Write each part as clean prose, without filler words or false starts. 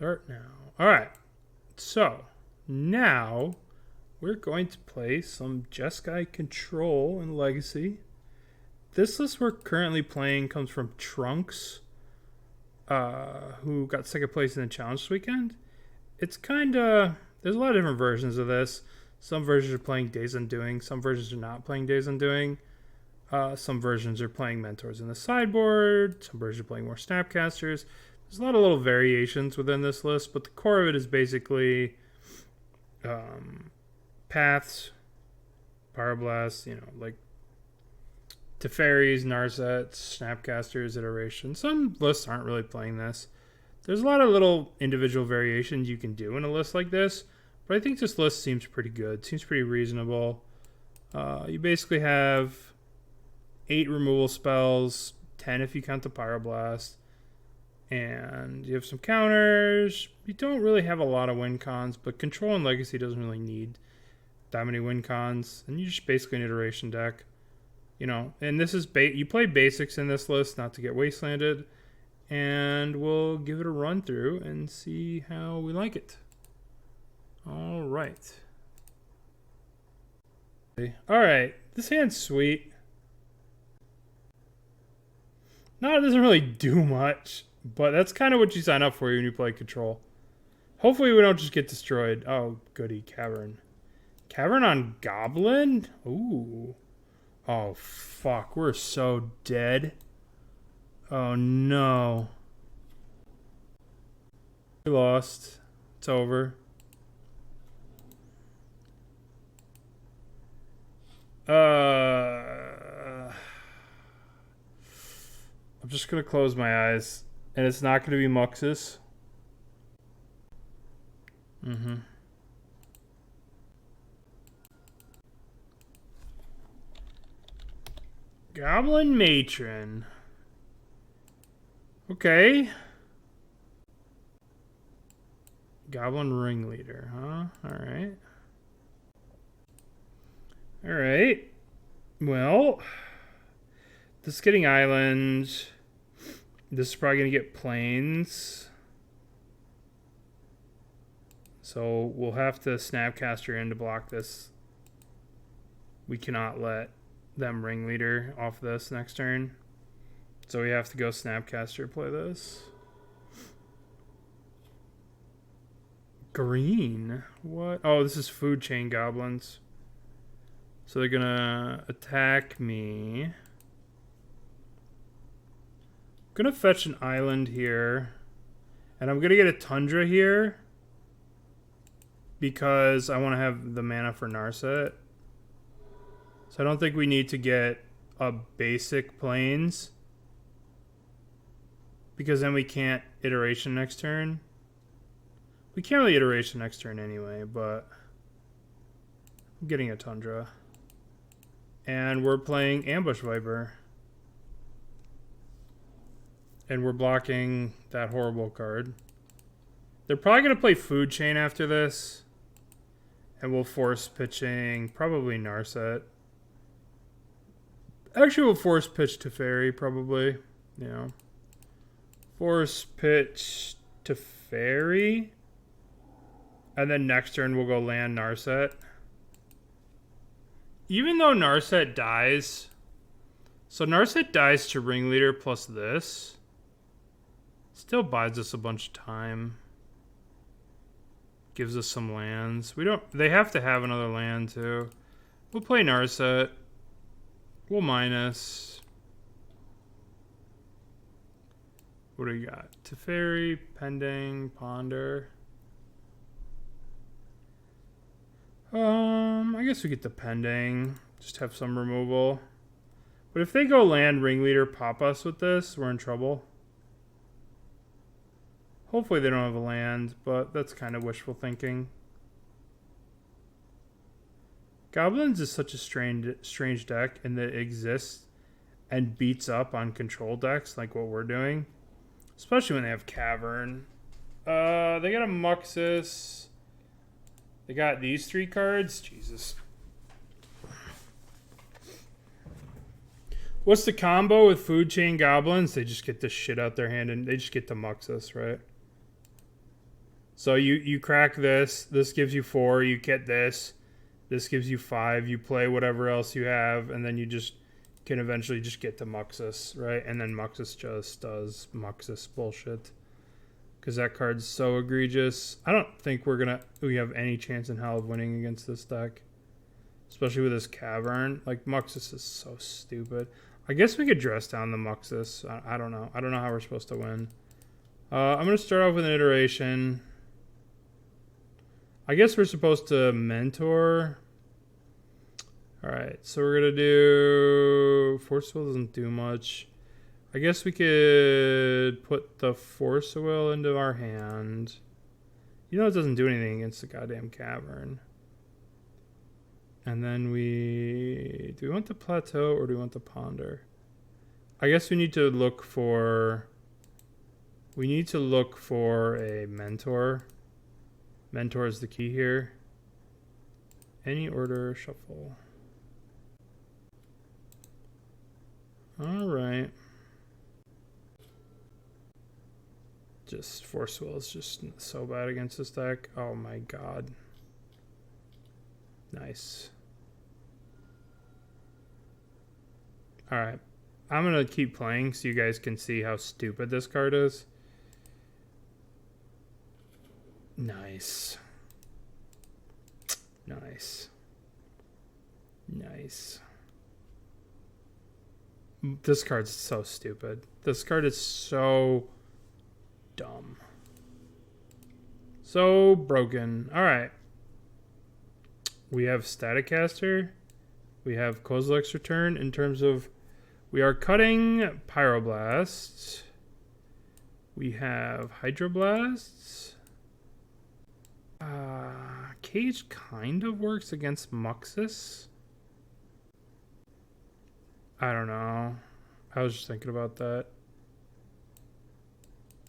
Start now. All right. So now we're going to play some Jeskai Control and Legacy. This list we're currently playing comes from Trunks, who got second place in the challenge this weekend. It's kind of, there's a lot of different versions of this. Some versions are playing Days Undoing. Some versions are not playing Days Undoing. Some versions are playing Mentors in the sideboard. Some versions are playing more Snapcasters. There's a lot of little variations within this list, but the core of it is basically Paths, Pyroblast, like Teferis, Narsets, Snapcasters, Iteration. Some lists aren't really playing this. There's a lot of little individual variations you can do in a list like this, but I think this list seems pretty good. Seems pretty reasonable. You basically have 8 removal spells, 10 if you count the Pyroblast, and you have some counters. You don't really have a lot of win cons, but Control and Legacy doesn't really need that many win cons, and you just basically an iteration deck. And this is you play basics in this list, not to get wastelanded, and we'll give it a run through and see how we like it. All right. This hand's sweet. No, it doesn't really do much, but that's kind of what you sign up for when you play Control. Hopefully we don't just get destroyed. Oh, goody, Cavern. Cavern on Goblin? Ooh. Oh, fuck. We're so dead. Oh, no. We lost. It's over. I'm just going to close my eyes. And it's not going to be Muxus. Goblin Matron. Okay. Goblin Ringleader, huh? Alright. Alright. Well, this is getting island. This is probably going to get plains. So we'll have to Snapcaster in to block this. We cannot let them Ringleader off this next turn. So we have to go Snapcaster play this. Green? What? Oh, this is Food Chain Goblins. So they're gonna attack me. I'm gonna fetch an island here. And I'm gonna get a Tundra here, because I want to have the mana for Narset. So I don't think we need to get a basic Plains, because then we can't iteration next turn. We can't really iteration next turn anyway, but I'm getting a Tundra. And we're playing Ambush Viper. And we're blocking that horrible card. They're probably going to play Food Chain after this. And we'll force pitching probably Narset. Actually, we'll force pitch Teferi probably. Force pitch Teferi. And then next turn we'll go land Narset. Even though Narset dies. So Narset dies to Ringleader plus this. Still buys us a bunch of time. Gives us some lands. They have to have another land too. We'll play Narset. We'll minus. What do we got? Teferi, Pending, Ponder. I guess we get the Pending. Just have some removal. But if they go land Ringleader, pop us with this, we're in trouble. Hopefully they don't have a land, but that's kind of wishful thinking. Goblins is such a strange deck in that it exists and beats up on control decks like what we're doing. Especially when they have Cavern. They got a Muxus. They got these 3 cards. Jesus. What's the combo with Food Chain Goblins? They just get this shit out their hand and they just get to Muxus, right? So you crack this. This gives you 4. You get this. This gives you 5. You play whatever else you have, and then you just can eventually just get to Muxus, right? And then Muxus just does Muxus bullshit. Because that card's so egregious. I don't think we have any chance in hell of winning against this deck. Especially with this Cavern. Like, Muxus is so stupid. I guess we could dress down the Muxus. I don't know. I don't know how we're supposed to win. I'm going to start off with an iteration. I guess we're supposed to mentor. Alright, so we're going to do... Force Will doesn't do much. I guess we could put the Force Will into our hand. You know it doesn't do anything against the goddamn Cavern. And then do we want the Plateau or do we want the Ponder? I guess we need to look for a Mentor. Mentor is the key here. Any order, shuffle. All right. Just Force Will is just so bad against this deck. Oh my god. Nice. All right. I'm going to keep playing so you guys can see how stupid this card is. Nice. Nice. Nice. This card's so stupid. This card is so dumb. So broken. All right. We have Static Caster. We have Kozilek's Return in terms of we are cutting Pyroblasts. We have Hydroblasts. Cage kind of works against Muxus. I don't know. I was just thinking about that.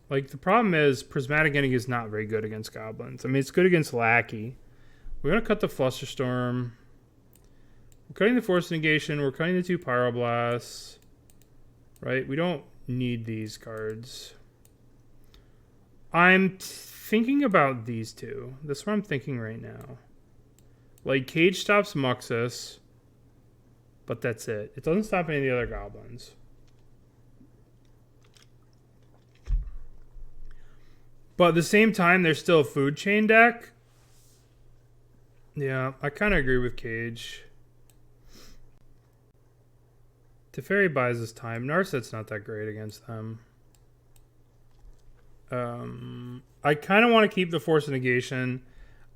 Like, the problem is Prismatic Ending is not very good against Goblins. I mean, it's good against Lackey. We're going to cut the Flusterstorm. We're cutting the Force Negation. We're cutting the 2 Pyroblasts. Right? We don't need these cards. I'm thinking about these two. That's what I'm thinking right now. Like, Cage stops Muxus. But that's it. It doesn't stop any of the other Goblins. But at the same time, there's still a food chain deck. Yeah, I kind of agree with Cage. Teferi buys us time. Narset's not that great against them. I kind of want to keep the Force of Negation.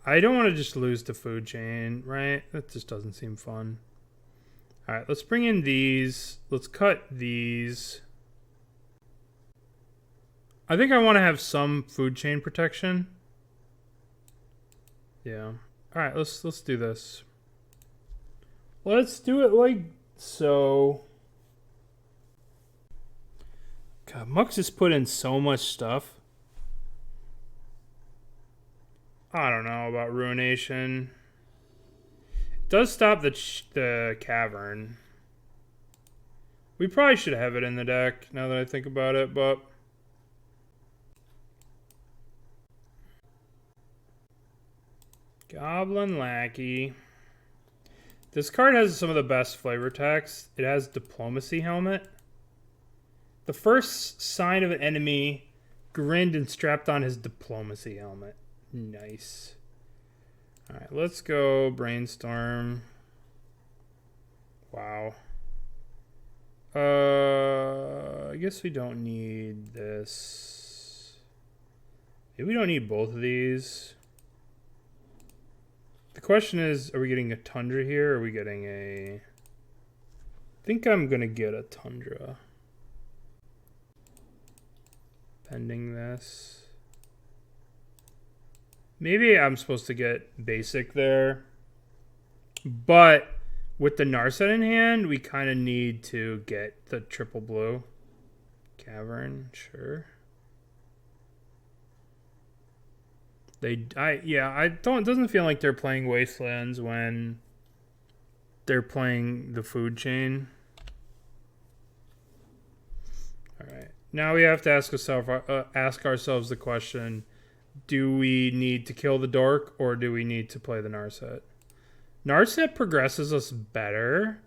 I don't want to just lose to food chain, right? That just doesn't seem fun. All right, let's bring in these. Let's cut these. I think I want to have some food chain protection. Yeah. All right, let's do this. Let's do it like so. God, Mux has put in so much stuff. I don't know about Ruination. It does stop the Cavern. We probably should have it in the deck now that I think about it, but Goblin Lackey. This card has some of the best flavor text. It has Diplomacy Helmet. The first sign of an enemy grinned and strapped on his Diplomacy Helmet. Nice. All right, let's go Brainstorm. Wow. I guess we don't need this. Maybe we don't need both of these. The question is, are we getting a Tundra here, or are we getting a... I think I'm going to get a Tundra. Pending this. Maybe I'm supposed to get basic there. But with the Narset in hand, we kind of need to get the triple blue. Cavern, sure. It doesn't feel like they're playing Wastelands when they're playing the food chain. All right. Now we have to ask ourselves the question, do we need to kill the dork or do we need to play the Narset? Narset progresses us better,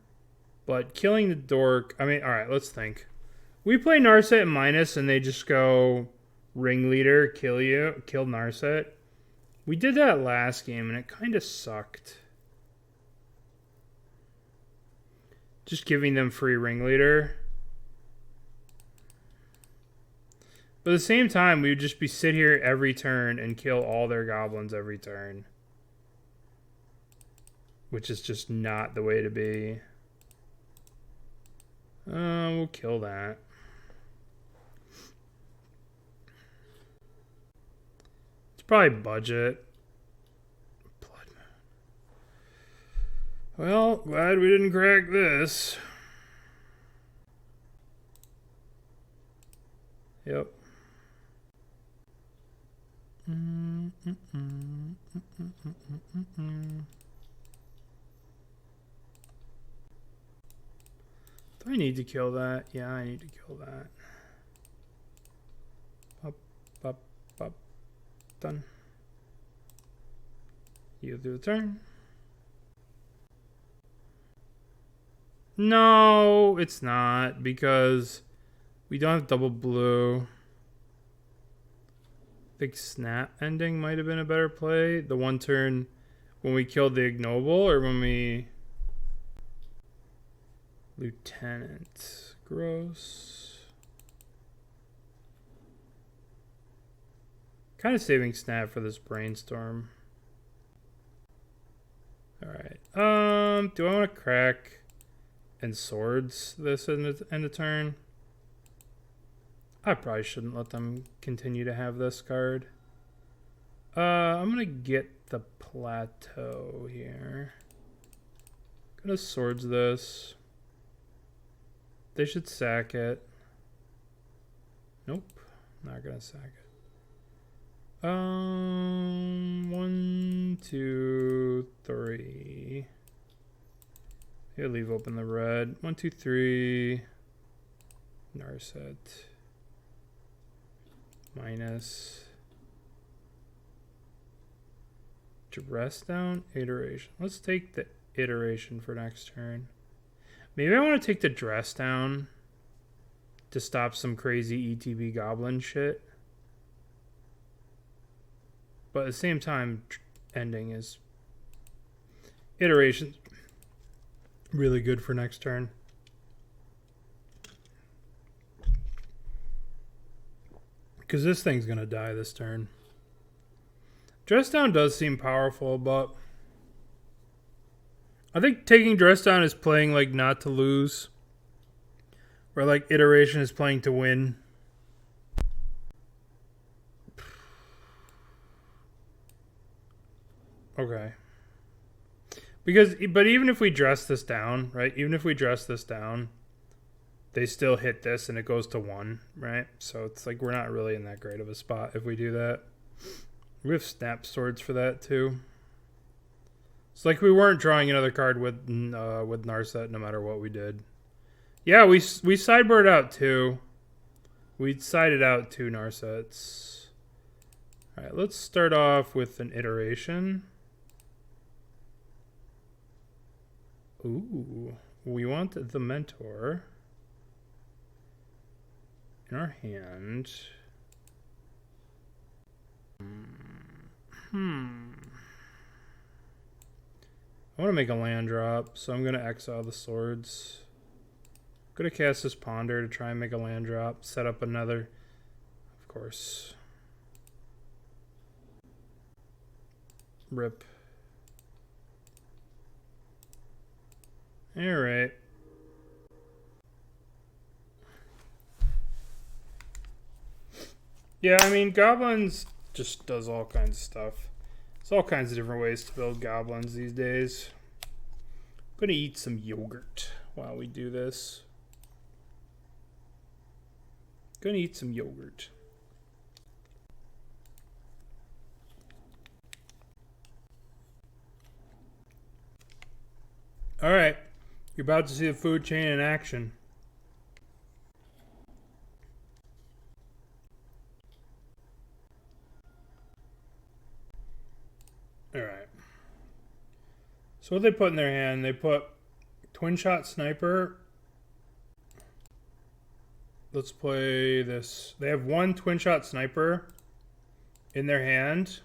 but killing the dork, I mean, all right, let's think. We play Narset and minus and they just go ringleader, kill Narset. We did that last game and it kind of sucked. Just giving them free ringleader. But at the same time, we would just be sit here every turn and kill all their goblins every turn. Which is just not the way to be. We'll kill that. It's probably budget. Well, glad we didn't crack this. Yep. Do I need to kill that? Yeah, I need to kill that. Up, up, up. Done. You do the turn. No, it's not, because we don't have double blue. I think snap ending might have been a better play. The one turn when we killed the ignoble, or when we... Lieutenant. Gross. Kind of saving snap for this brainstorm. Alright. Do I want to crack and swords this in the end of turn? I probably shouldn't let them continue to have this card. I'm gonna get the plateau here. Gonna swords this. They should sack it. Nope, not gonna sack it. 1, 2, 3. Here, leave open the red. 1, 2, 3. Narset. Minus. Dress down. Iteration. Let's take the iteration for next turn. Maybe I want to take the dress down to stop some crazy ETB goblin shit. But at the same time, ending is iteration. Really good for next turn. Because this thing's going to die this turn. Dress down does seem powerful, but I think taking dress down is playing like not to lose. Or like iteration is playing to win. Okay. Because, but even if we dress this down, right? Even if we dress this down, they still hit this and it goes to 1, right? So it's like we're not really in that great of a spot if we do that. We have snap swords for that too. It's like we weren't drawing another card with Narset no matter what we did. Yeah, we sideboard out 2. We sided out 2 Narsets. All right, let's start off with an iteration. Ooh, we want the mentor in our hand. I want to make a land drop, so I'm going to exile the swords. I'm going to cast this Ponder to try and make a land drop. Set up another, of course. Rip. Alright. Yeah, I mean, goblins just does all kinds of stuff. There's all kinds of different ways to build goblins these days. I'm going to eat some yogurt while we do this. Going to eat some yogurt. All right. You're about to see the food chain in action. So what they put in their hand, they put Twin Shot Sniper. Let's play this. They have one Twin Shot Sniper in their hand.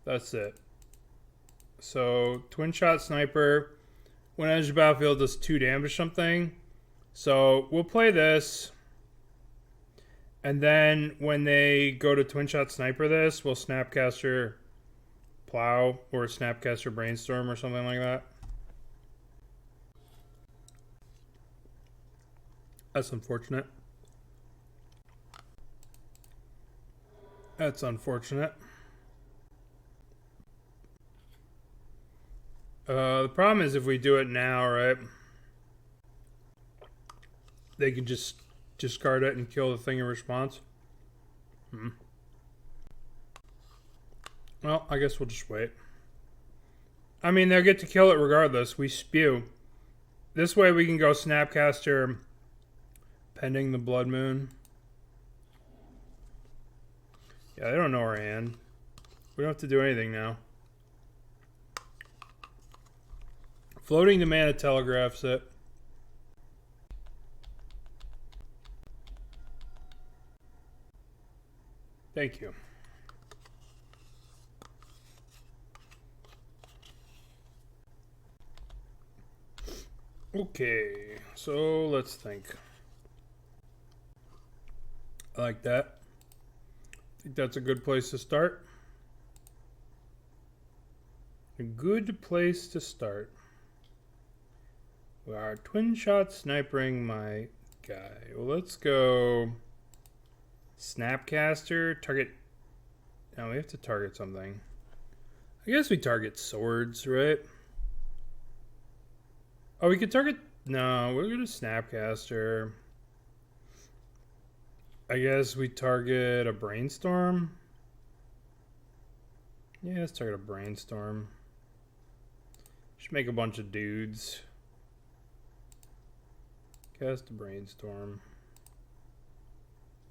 That's it. So Twin Shot Sniper, when edge of the battlefield, does 2 damage something. So we'll play this. And then when they go to Twin Shot Sniper this, we'll Snapcaster Plow or Snapcaster Brainstorm or something like that. That's unfortunate. That's unfortunate. The problem is if we do it now, right? They can just discard it and kill the thing in response. Well, I guess we'll just wait. I mean, they'll get to kill it regardless. We spew. This way we can go Snapcaster pending the Blood Moon. Yeah, they don't know our hand. We don't have to do anything now. Floating the mana telegraphs it. Thank you. Okay, so let's think. I like that. I think that's a good place to start. A good place to start. We are Twin Shot Snipering my guy. Well, let's go Snapcaster. Target. Now we have to target something. I guess we target swords, right? Oh, we could target... No, we're going to Snapcaster. I guess we target a Brainstorm. Yeah, let's target a Brainstorm. Just make a bunch of dudes. Cast a Brainstorm.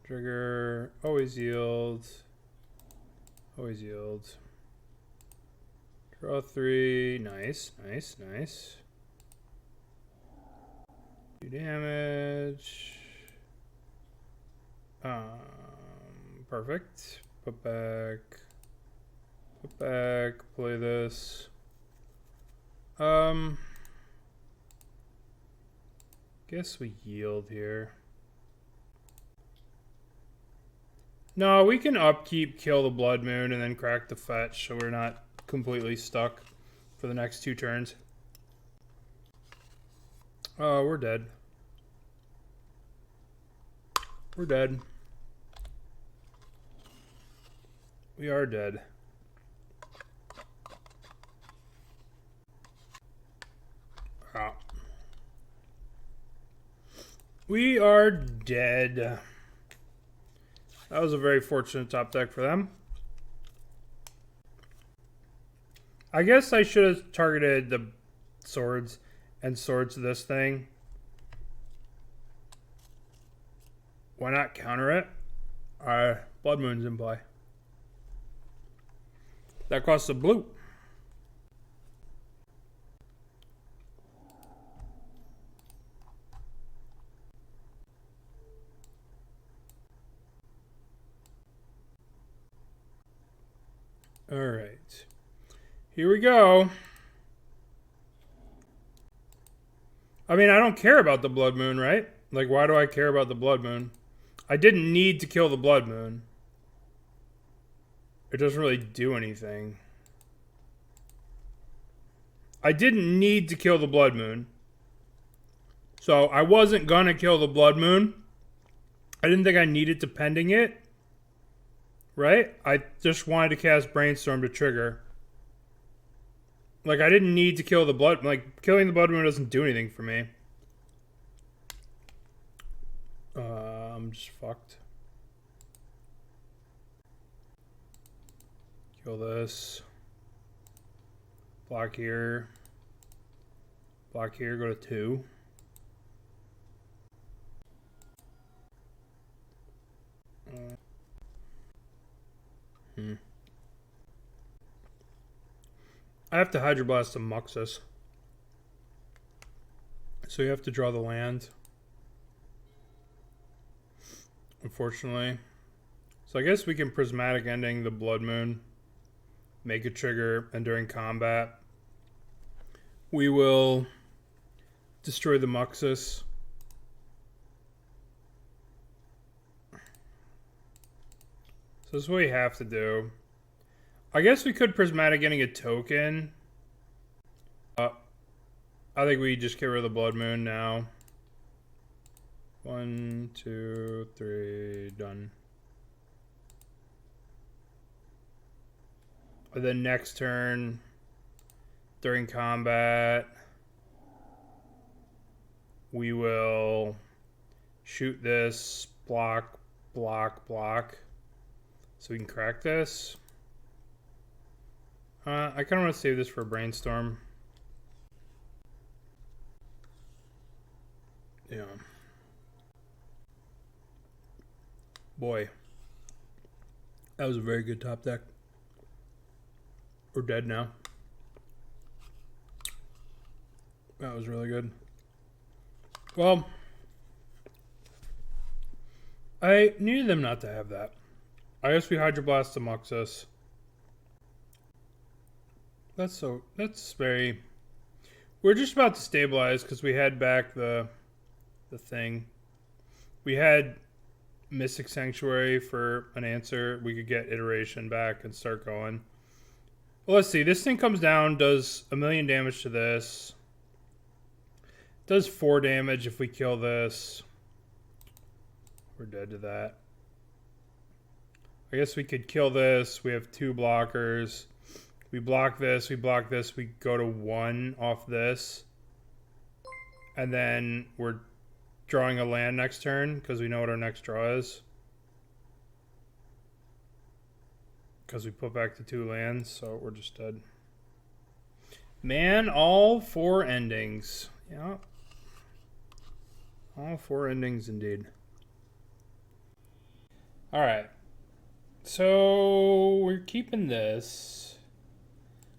Trigger. Always yield. Always yield. Draw 3. Nice, nice, nice. 2 damage. Perfect. Put back. Put back. Play this. Guess we yield here. No, we can upkeep, kill the Blood Moon, and then crack the fetch, so we're not completely stuck for the next 2 turns. Oh, we're dead. We're dead. We are dead. Oh. We are dead. That was a very fortunate top deck for them. I guess I should have targeted the swords and swords to this thing. Why not counter it? Blood Moon's in play. That costs a blue. All right. Here we go. I mean, I don't care about the Blood Moon, right? Like, why do I care about the Blood Moon? I didn't need to kill the Blood Moon. It doesn't really do anything. I didn't need to kill the Blood Moon. So, I wasn't gonna kill the Blood Moon. I didn't think I needed to pending it. Right? I just wanted to cast Brainstorm to trigger. Like, I didn't need to kill the Blood... Like, killing the Blood Moon doesn't do anything for me. I'm just fucked. Kill this. Block here. Block here, go to 2. I have to Hydroblast to Muxus. So you have to draw the land. Unfortunately. So I guess we can Prismatic Ending the Blood Moon. Make a trigger, and during combat, we will destroy the Muxus. So this is what we have to do. I guess we could Prismatic Ending a token. I think we just get rid of the Blood Moon now. 1, 2, 3, done. And then next turn, during combat, we will shoot this, block, block, block. So we can crack this. I kind of want to save this for a Brainstorm. Yeah. Boy. That was a very good top deck. We're dead now. That was really good. Well, I needed them not to have that. I guess we Hydroblast to Muxus. That's very... We're just about to stabilize because we had back the thing. We had Mystic Sanctuary for an answer. We could get Iteration back and start going. Well, let's see. This thing comes down, does 1,000,000 damage to this. Does 4 damage if we kill this. We're dead to that. I guess we could kill this. We have 2 blockers. We block this. We block this. We go to 1 off this. And then we're drawing a land next turn because we know what our next draw is. Because we put back the 2 lands, so we're just dead. Man, all 4 endings. Yeah. All 4 endings indeed. Alright. So we're keeping this.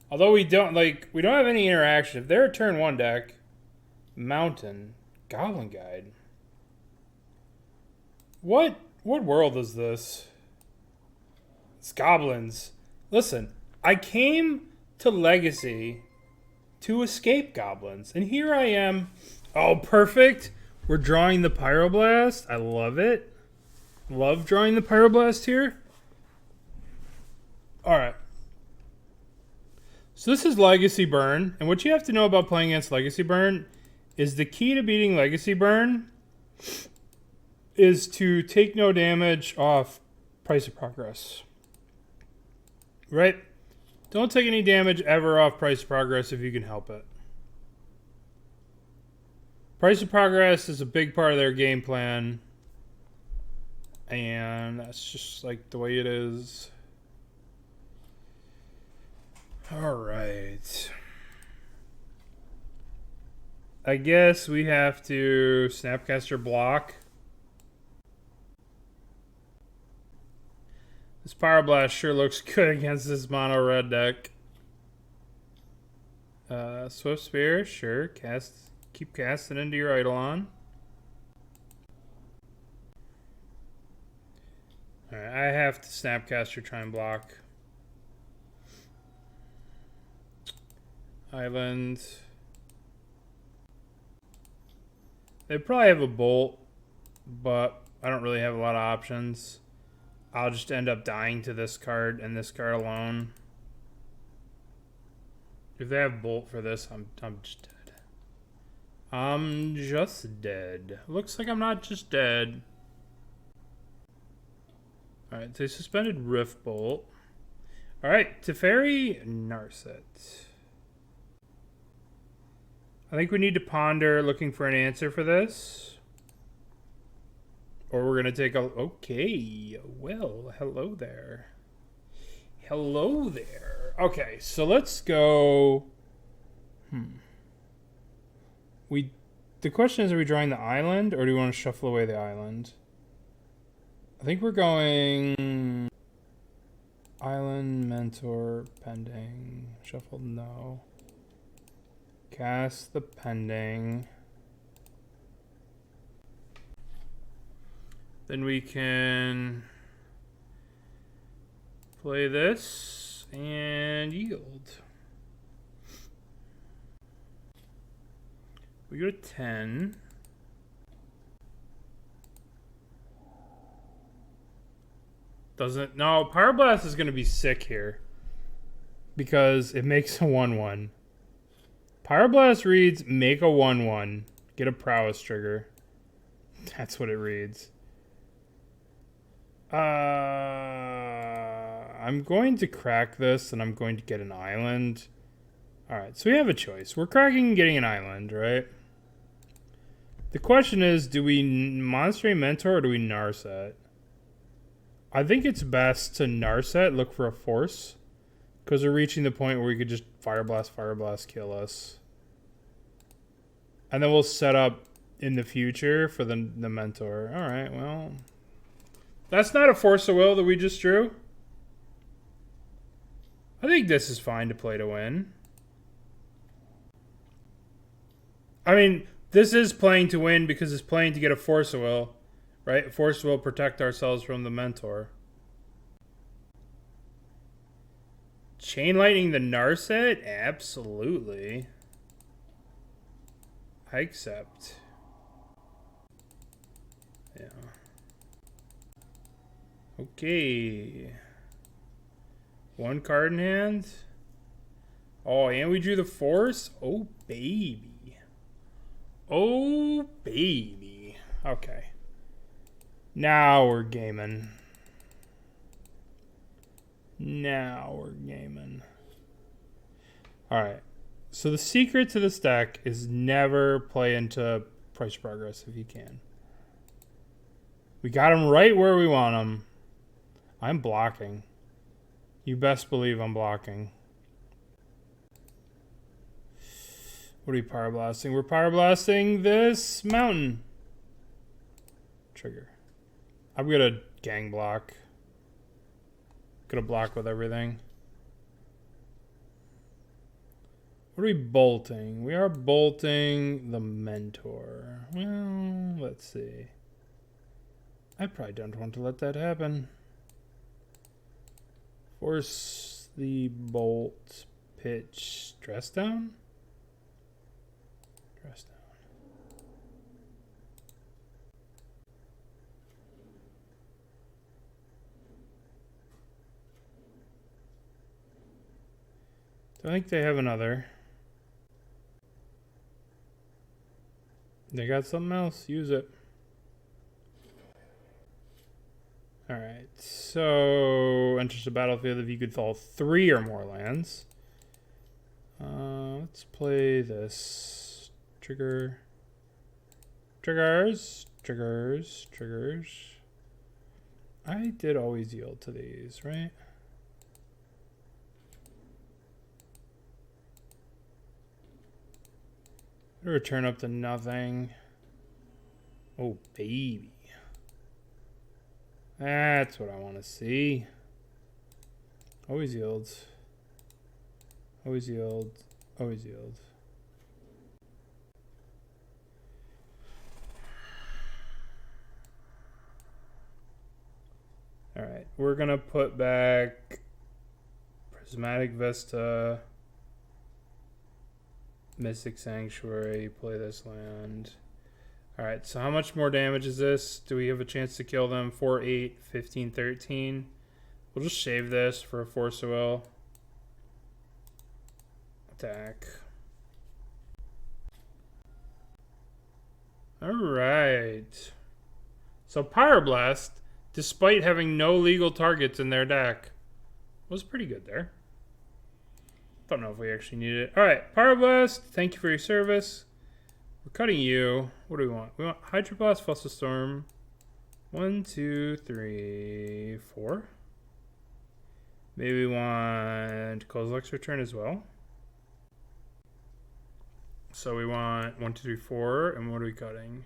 Although we don't have any interaction. If they're a turn 1 deck, Mountain, Goblin Guide. What world is this? It's goblins. Listen, I came to Legacy to escape goblins, and here I am. Oh, perfect. We're drawing the Pyroblast. I love it. Love drawing the Pyroblast here. Alright. So this is Legacy Burn, and what you have to know about playing against Legacy Burn is the key to beating Legacy Burn is to take no damage off Price of Progress. Right? Don't take any damage ever off Price of Progress if you can help it. Price of Progress is a big part of their game plan. And that's just like the way it is. Alright. I guess we have to Snapcaster block. This Pyroblast sure looks good against this mono red deck. Swift Spear, sure. Keep casting into your Eidolon. Alright, I have to Snapcaster try and block. Island. They probably have a Bolt, but I don't really have a lot of options. I'll just end up dying to this card and this card alone. If they have Bolt for this, I'm just dead. I'm just dead. Looks like I'm not just dead. Alright, they suspended Rift Bolt. Alright, Teferi Narset. I think we need to ponder looking for an answer for this. Or we're going to take a... Okay, well, hello there. Hello there. Okay, so let's go... The question is, are we drawing the island, or do we want to shuffle away the island? I think we're going... Island, mentor, pending. Shuffle, no. Cast the pending. Then we can play this and yield. We go to 10. Doesn't, no, Pyroblast is going to be sick here because it makes a 1/1. Pyroblast reads make a 1/1, get a prowess trigger. That's what it reads. I'm going to crack this and I'm going to get an island. Alright, so we have a choice. We're cracking and getting an island, right? The question is, do we Monstrate Mentor or do we Narset? I think it's best to Narset, look for a force. Because we're reaching the point where we could just Fire Blast, kill us. And then we'll set up in the future for the Mentor. Alright, well. That's not a Force of Will that we just drew. I think this is fine to play to win. I mean, this is playing to win because it's playing to get a Force of Will. Right? Force of Will protect ourselves from the Mentor. Chain Lightning the Narset? Absolutely. I accept. Yeah. Okay. One card in hand. Oh, and we drew the Force? Oh, baby. Oh, baby. Okay. Now we're gaming. Alright. So the secret to this deck is never play into price progress if you can. We got him right where we want him. I'm blocking. You best believe I'm blocking. What are we power blasting? We're power blasting this mountain. Trigger. I'm gonna gang block. Gonna block with everything. What are we bolting? We are bolting the Mentor. Well, let's see. I probably don't want to let that happen. Force the bolt, pitch, dress down? Dress down. I think they have another. They got something else. Use it. Alright, so enters the battlefield if you could fall 3 or more lands. Let's play this. Trigger. Triggers. I did always yield to these, right? Return up to nothing. Oh, baby. That's what I want to see. Always yields. Always yield. Always yield. Alright, we're going to put back Prismatic Vista, Mystic Sanctuary, play this land. Alright, so how much more damage is this? Do we have a chance to kill them? 4, 8, 15, 13. We'll just shave this for a Force of Will. Attack. Alright. So Pyroblast, despite having no legal targets in their deck, was pretty good there. Don't know if we actually need it. Alright, Pyroblast, thank you for your service. We're cutting you. What do we want? We want Hydroblast, Fossil Storm. 1, 2, 3, 4. Maybe we want Kozilek's Return as well. So we want 1, 2, 3, 4. And what are we cutting?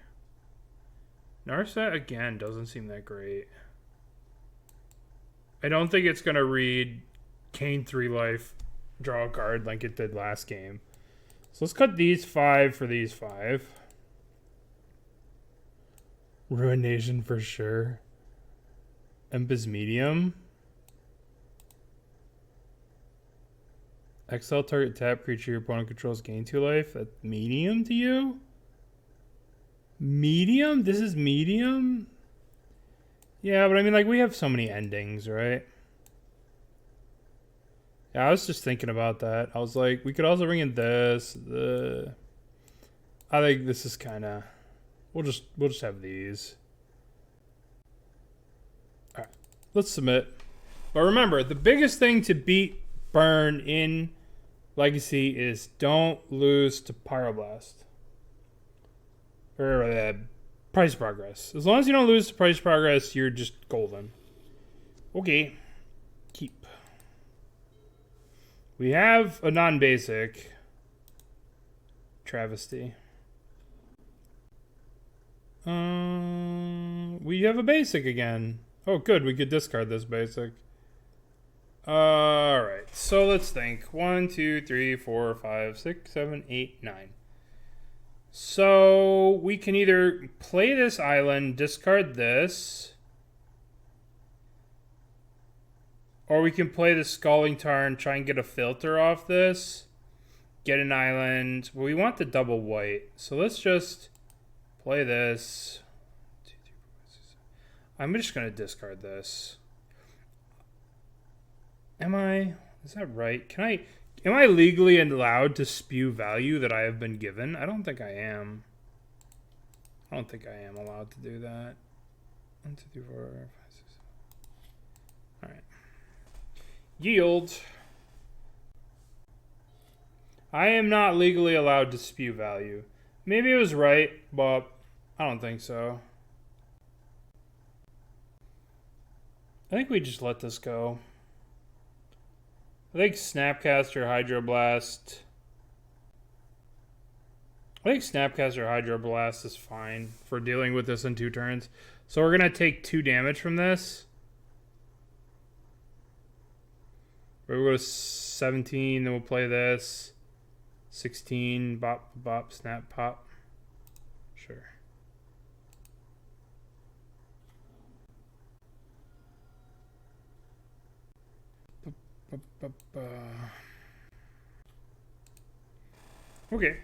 Narset again doesn't seem that great. I don't think it's going to read gain 3 life, draw a card like it did last game. So let's cut these 5 for these 5. Ruination for sure. Empus Medium. Exile target tap creature your opponent controls gain 2 life. That's medium to you? Medium? This is medium? Yeah, but I mean, like, we have so many endings, right? Yeah, I was just thinking about that. I was like, we could also bring in this. I think this is kind of... We'll just have these. All right, let's submit. But remember, the biggest thing to beat Burn in Legacy is don't lose to Pyroblast. Or Price Progress. As long as you don't lose to Price Progress, you're just golden. Okay. Keep. We have a non-basic. Travesty. We have a basic again. Oh, good. We could discard this basic. Alright, so let's think. 1, 2, 3, 4, 5, 6, 7, 8, 9. So we can either play this island, discard this, or we can play the Scalding Tarn, try and get a filter off this, get an island. Well, we want the double white, so let's just play this. I'm just going to discard this. Is that right? Am I legally allowed to spew value that I have been given? I don't think I am. I don't think I am allowed to do that. 1, 2, 3, 4, 5, 6, 7. All right. Yield. I am not legally allowed to spew value. Maybe it was right, but I don't think so. I think we just let this go. I think Snapcaster, Hydroblast. I think Snapcaster, Hydroblast is fine for dealing with this in 2 turns. So we're going to take 2 damage from this. We'll go to 17, then we'll play this. 16, bop, bop, snap, pop. Sure. Okay.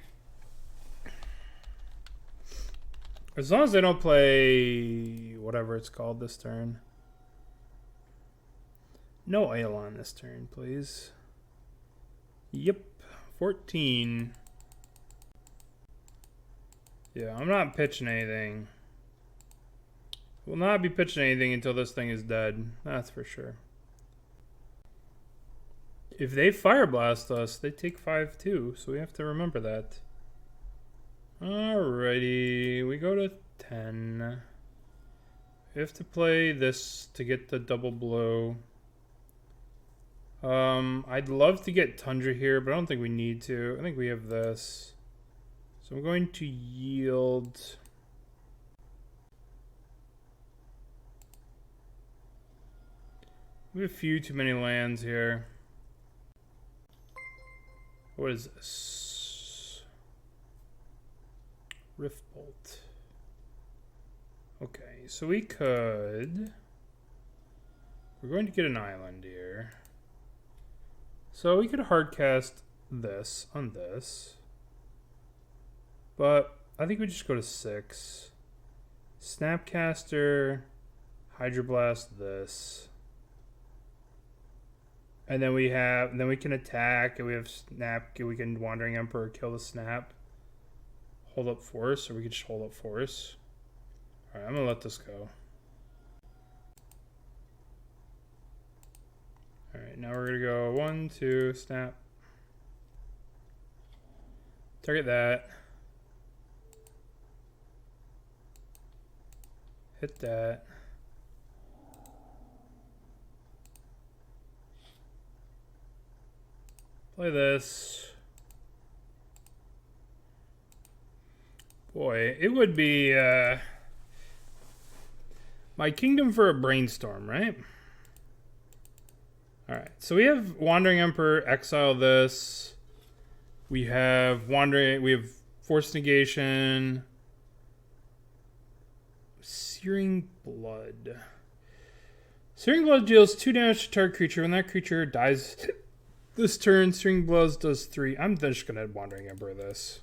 As long as they don't play whatever it's called this turn. No Aeolon this turn, please. Yep. 14. Yeah, I'm not pitching anything. Will not be pitching anything until this thing is dead. That's for sure. If they Fire Blast us, they take 5 too, so we have to remember that. Alrighty, we go to 10. We have to play this to get the double blow. I'd love to get Tundra here, but I don't think we need to. I think we have this. So I'm going to yield. We have a few too many lands here. What is this? Rift Bolt. Okay, so we could... We're going to get an island here. So we could hardcast this on this. But I think we just go to 6. Snapcaster, Hydroblast this. And then we can attack, and we have Snap, we can Wandering Emperor kill the Snap. Hold up Force, or we could just hold up Force. Alright, I'm gonna let this go. Alright, now we're gonna go 1, 2, Snap. Target that. Hit that. Play this. Boy, it would be my kingdom for a brainstorm, right? Alright, so we have Wandering Emperor, exile this. We have Force Negation. Searing Blood. Searing Blood deals 2 damage to target creature. When that creature dies this turn, Searing Blood does 3. I'm just going to Wandering Emperor this.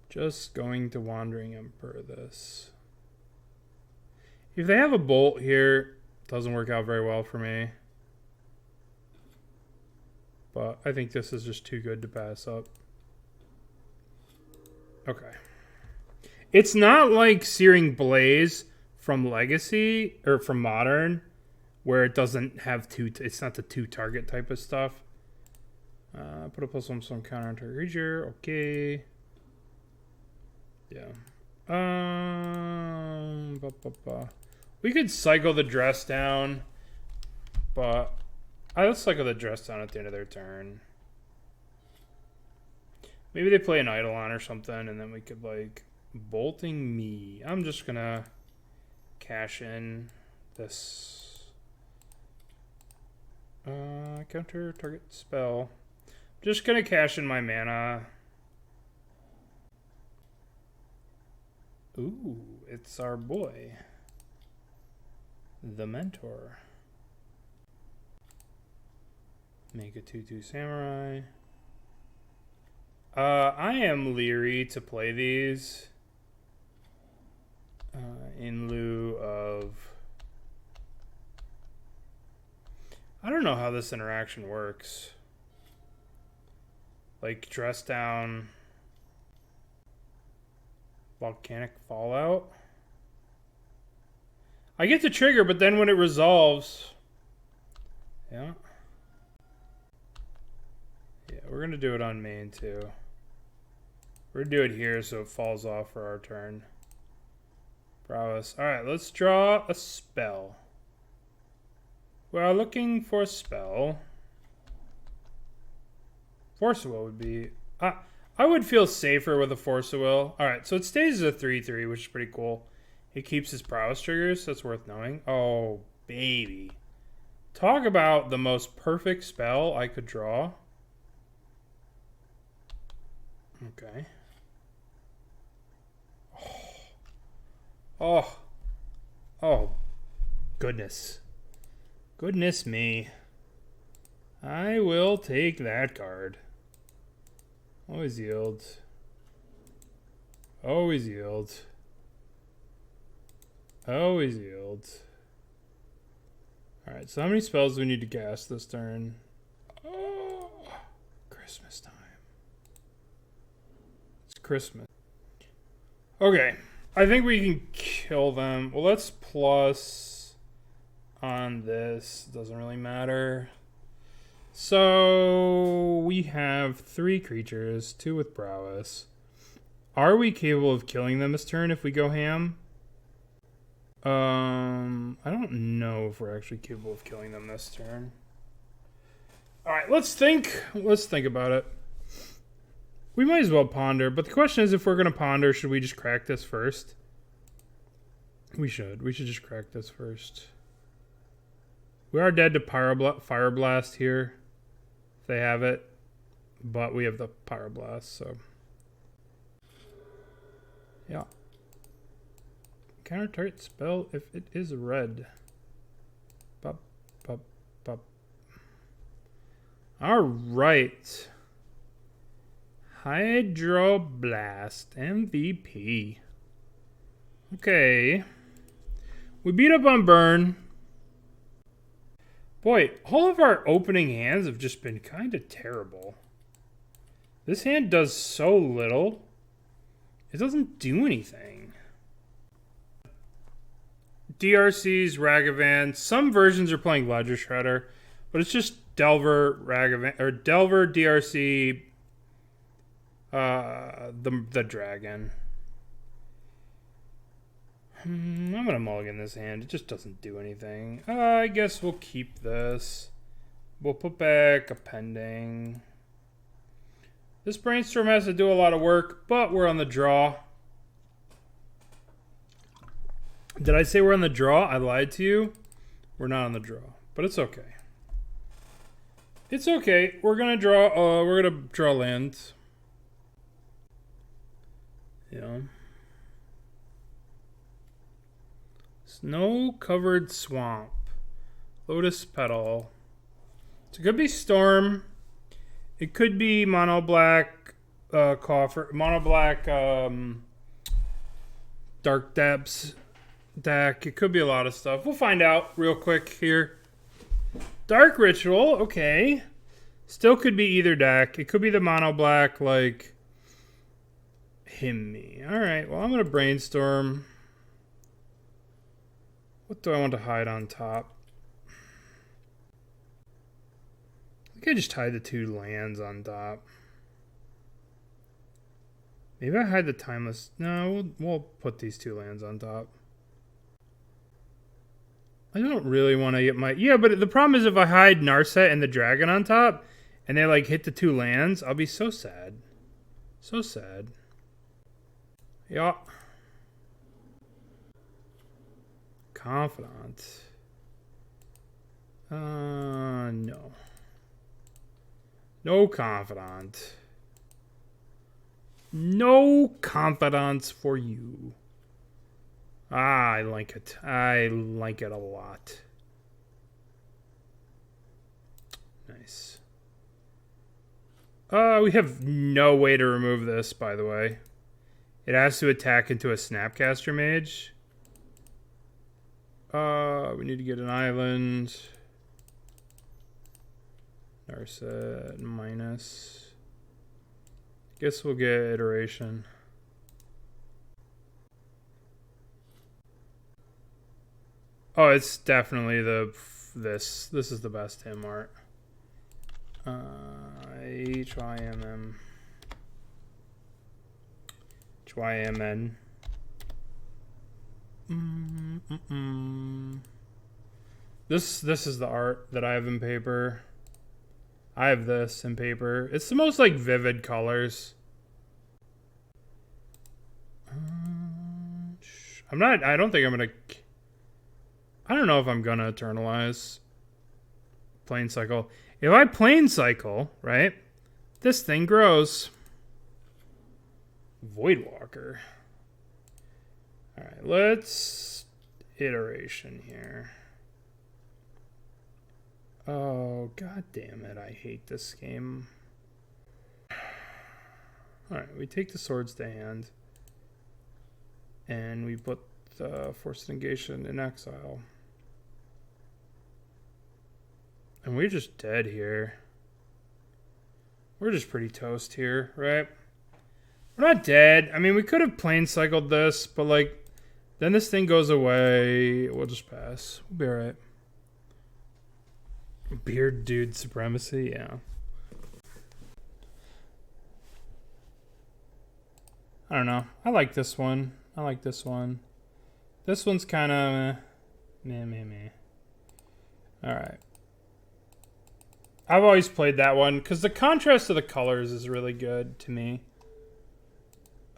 Just going to Wandering Emperor this. If they have a Bolt here, doesn't work out very well for me. But I think this is just too good to pass up. Okay. It's not like Searing Blaze from Legacy, or from Modern, where it doesn't have it's not the 2 target type of stuff. Put a +1 some counter on target creature. Okay. Yeah. We could cycle the Dress Down, but let's cycle the Dress Down at the end of their turn. Maybe they play an Eidolon or something, and then we could, like, Bolting me. I'm just gonna cash in this. Counter target spell. Just gonna cash in my mana. Ooh, it's our boy, the Mentor. Make a 2/2 Samurai. I am leery to play these in lieu of... I don't know how this interaction works. Like, Dress Down, Volcanic Fallout. I get the trigger, but then when it resolves... Yeah. Yeah, we're going to do it on main, too. We're going to do it here so it falls off for our turn. Prowess. Alright, let's draw a spell. We are looking for a spell. Force of Will would be... I would feel safer with a Force of Will. Alright, so it stays as a 3/3, which is pretty cool. It keeps his prowess triggers, so that's worth knowing. Oh, baby. Talk about the most perfect spell I could draw. Okay. Oh. Goodness. Goodness me. I will take that card. Always yield. Always yield. Always yield. Alright, so how many spells do we need to cast this turn? Oh, Christmas time. It's Christmas. Okay, I think we can kill them. Well, let's plus on this. Doesn't really matter. So we have 3 creatures, 2 with prowess. Are we capable of killing them this turn if we go ham? I don't know if we're actually capable of killing them this turn. Alright, let's think. Let's think about it. We might as well ponder, but the question is, if we're going to ponder, should we just crack this first? We should. We should just crack this first. We are dead to Fire Blast here. If they have it. But we have the Pyroblast, so... Yeah. Counter target spell if it is red. Pop, pop, pop. Alright. Hydroblast MVP. Okay. We beat up on Burn. Boy, all of our opening hands have just been kind of terrible. This hand does so little. It doesn't do anything. DRC's Ragavan. Some versions are playing Ledger Shredder, but it's just Delver Ragavan, or Delver DRC the dragon. I'm gonna mulligan this hand. It just doesn't do anything. I guess we'll keep this. We'll put back a pending. This brainstorm has to do a lot of work, but we're on the draw. Did I say we're on the draw? I lied to you. We're not on the draw, but it's okay. It's okay. We're gonna draw. We're gonna draw land. Yeah. Snow-covered swamp. Lotus petal. So it could be storm. It could be mono black coffer. Mono black dark depths deck. It could be a lot of stuff. We'll find out real quick here. Dark ritual. Okay. Still could be either deck. It could be the mono black like Himmy. All right. Well, I'm gonna brainstorm. What do I want to hide on top? I think I just hide the 2 lands on top. Maybe I hide the timeless. No, we'll put these 2 lands on top. I don't really want to get my... Yeah, but the problem is if I hide Narset and the dragon on top and they like hit the 2 lands, I'll be so sad. So sad. Yeah. Confidant. No. No confidant. No confidants for you. Ah, I like it. I like it a lot. Nice. We have no way to remove this, by the way. It has to attack into a Snapcaster Mage. We need to get an island. Narset minus. Guess we'll get iteration. Oh, it's definitely this. This is the best him art. HYMM. HYMN. This is the art that I have in paper. I have this in paper. It's the most like vivid colors. I don't think I'm gonna. I don't know if I'm gonna eternalize. Plane cycle. If I plane cycle, right, this thing grows. Voidwalker. All right, let's iteration here. Oh, god damn it. I hate this game. Alright, we take the swords to hand. And we put the forced negation in exile. And we're just dead here. We're just pretty toast here, right? We're not dead. I mean, we could have plane cycled this, but like, then this thing goes away. We'll just pass. We'll be alright. Beard dude supremacy, yeah. I don't know. I like this one. I like this one. This one's kind of meh. Alright. I've always played that one because the contrast of the colors is really good to me.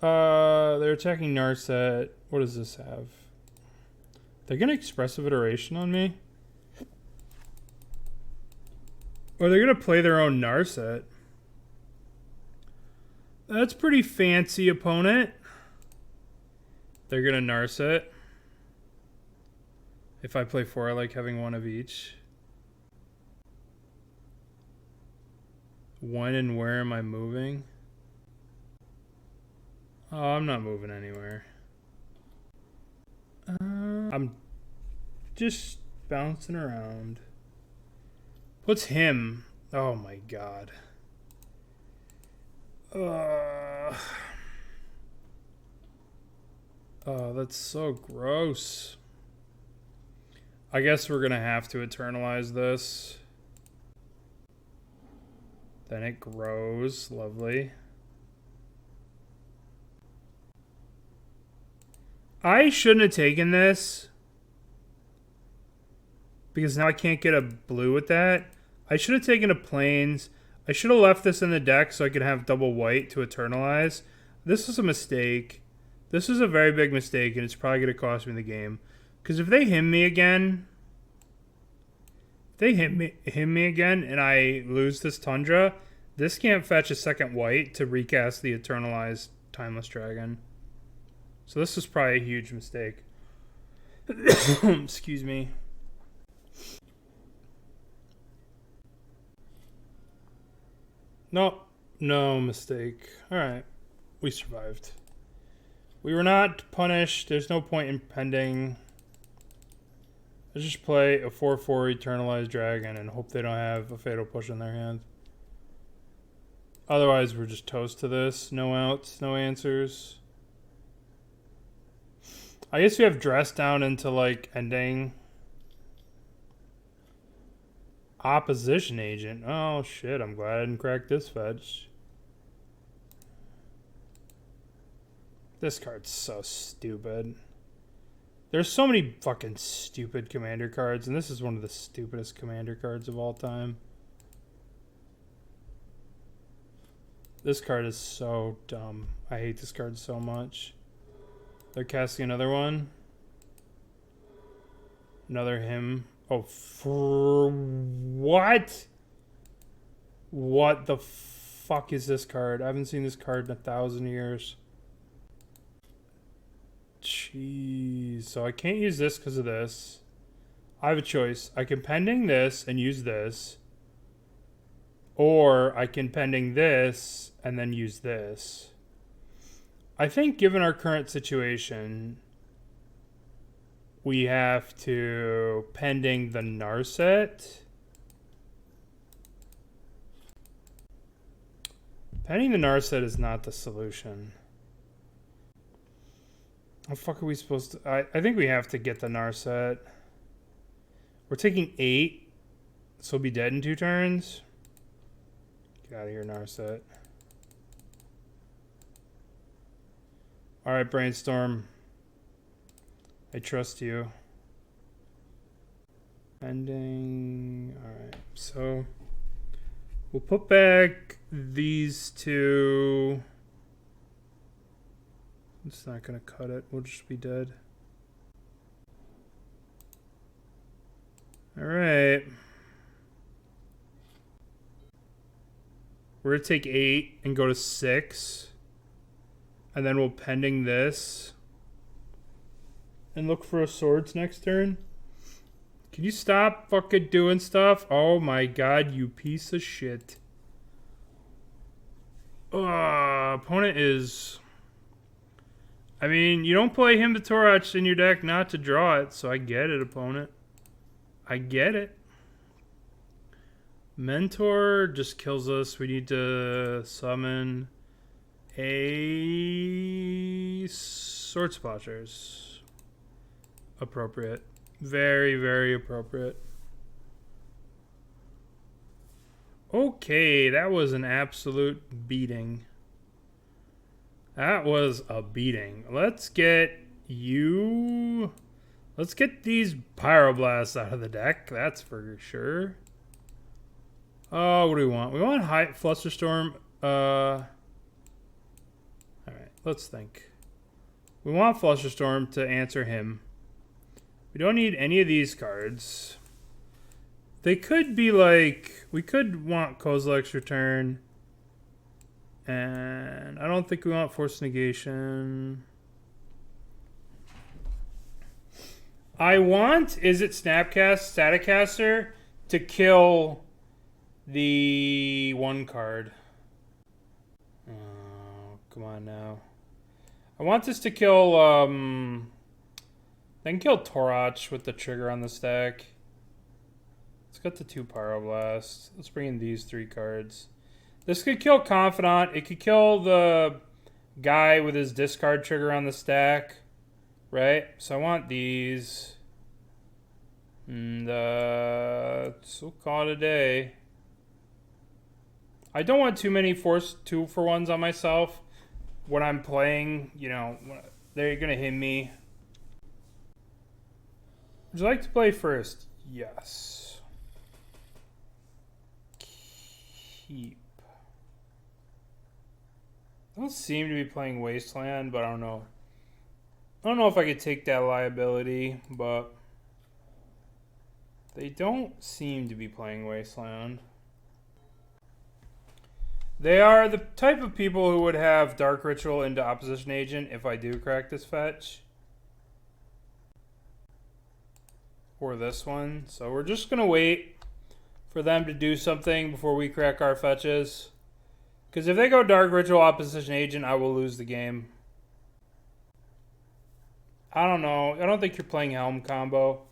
They're attacking Narset. What does this have? They're gonna expressive iteration on me? Or they're gonna play their own Narset. That's pretty fancy, opponent. They're gonna Narset. If I play 4, I like having one of each. When and where am I moving? Oh, I'm not moving anywhere. I'm just bouncing around. What's him? Oh my god. Oh, that's so gross. I guess we're gonna have to eternalize this. Then it grows. Lovely. I shouldn't have taken this. Because now I can't get a blue with that. I should have taken a plains. I should have left this in the deck so I could have double white to eternalize. This was a mistake. This was a very big mistake, and it's probably going to cost me the game. Because if they him me again, If they hit me again and I lose this Tundra, this can't fetch a second white to recast the Eternalized Timeless Dragon. So this was probably a huge mistake. Excuse me. Nope. No mistake. Alright. We survived. We were not punished. There's no point in pending. Let's just play a 4/4 Eternalized Dragon and hope they don't have a Fatal Push in their hand. Otherwise, we're just toast to this. No outs, no answers. I guess we have Dress down into, like, ending. Opposition Agent. Oh, shit. I'm glad I didn't crack this fetch. This card's so stupid. There's so many fucking stupid commander cards, and this is one of the stupidest commander cards of all time. This card is so dumb. I hate this card so much. They're casting another one. Another him. Oh, for what? What the fuck is this card? I haven't seen this card in 1,000 years. Jeez. So I can't use this because of this. I have a choice. I can pending this and use this. Or I can pending this and then use this. I think given our current situation, we have to pending the Narset. Pending the Narset is not the solution. How the fuck are we supposed to... I think we have to get the Narset. We're taking 8, so we'll be dead in 2 turns. Get out of here, Narset. Alright, Brainstorm. I trust you. Ending. Alright, so we'll put back these 2. It's not going to cut it. We'll just be dead. Alright. We're going to take 8 and go to 6. And then we'll pending this. And look for a swords next turn. Can you stop fucking doing stuff? Oh my god, you piece of shit. Opponent is... I mean, you don't play him to Torach in your deck not to draw it, so I get it, opponent. I get it. Mentor just kills us. We need to summon a Sword Splashers. Appropriate. Very, very appropriate. Okay, that was an absolute beating. That was a beating. Let's get you... Let's get these Pyroblasts out of the deck. That's for sure. Oh, what do we want? We want Flusterstorm. Alright, let's think. We want Flusterstorm to answer him. We don't need any of these cards. They could be like... We could want Kozilek's Return. And I don't think we want Force Negation. I want Is It Snapcast Staticaster to kill the 1 card. Oh, come on now. I want this to kill... Then kill Torach with the trigger on the stack. Let's get the 2 Pyroblasts. Let's bring in these 3 cards. This could kill Confidant. It could kill the guy with his discard trigger on the stack. Right? So I want these. And so we'll call it a day. I don't want too many force 2-for-1s on myself when I'm playing. You know, they're going to hit me. Would you like to play first? Yes. Keep. I don't seem to be playing Wasteland, but I don't know. I don't know if I could take that liability, but... They don't seem to be playing Wasteland. They are the type of people who would have Dark Ritual into Opposition Agent if I do crack this fetch. Or this one. So we're just going to wait for them to do something before we crack our fetches. Because if they go Dark Ritual Opposition Agent, I will lose the game. I don't know. I don't think you're playing Helm combo.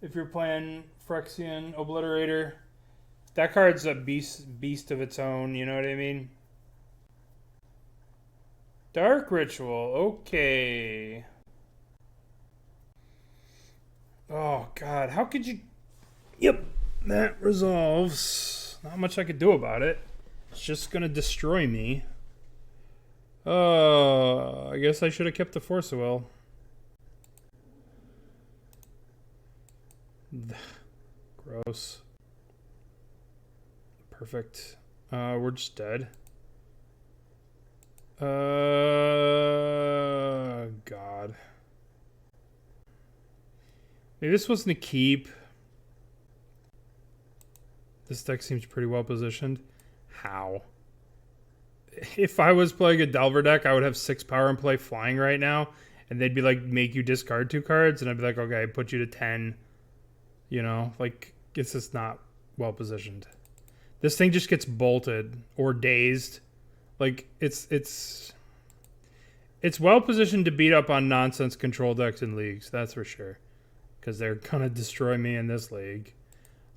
If you're playing Phyrexian Obliterator, that card's a beast of its own, you know what I mean? Dark Ritual, okay. Oh, God, how could you... Yep, that resolves. Not much I could do about it. It's just gonna destroy me. I guess I should have kept the Force of Will. Gross. Perfect. We're just dead. God. Maybe this wasn't a keep. This deck seems pretty well positioned. How? If I was playing a Delver deck, I would have 6 power and play flying right now. And they'd be like, make you discard 2 cards. And I'd be like, okay, put you to 10. You know, like, it's just not well positioned. This thing just gets bolted or dazed. Like, it's well positioned to beat up on nonsense control decks in leagues, that's for sure. Because they're gonna destroy me in this league.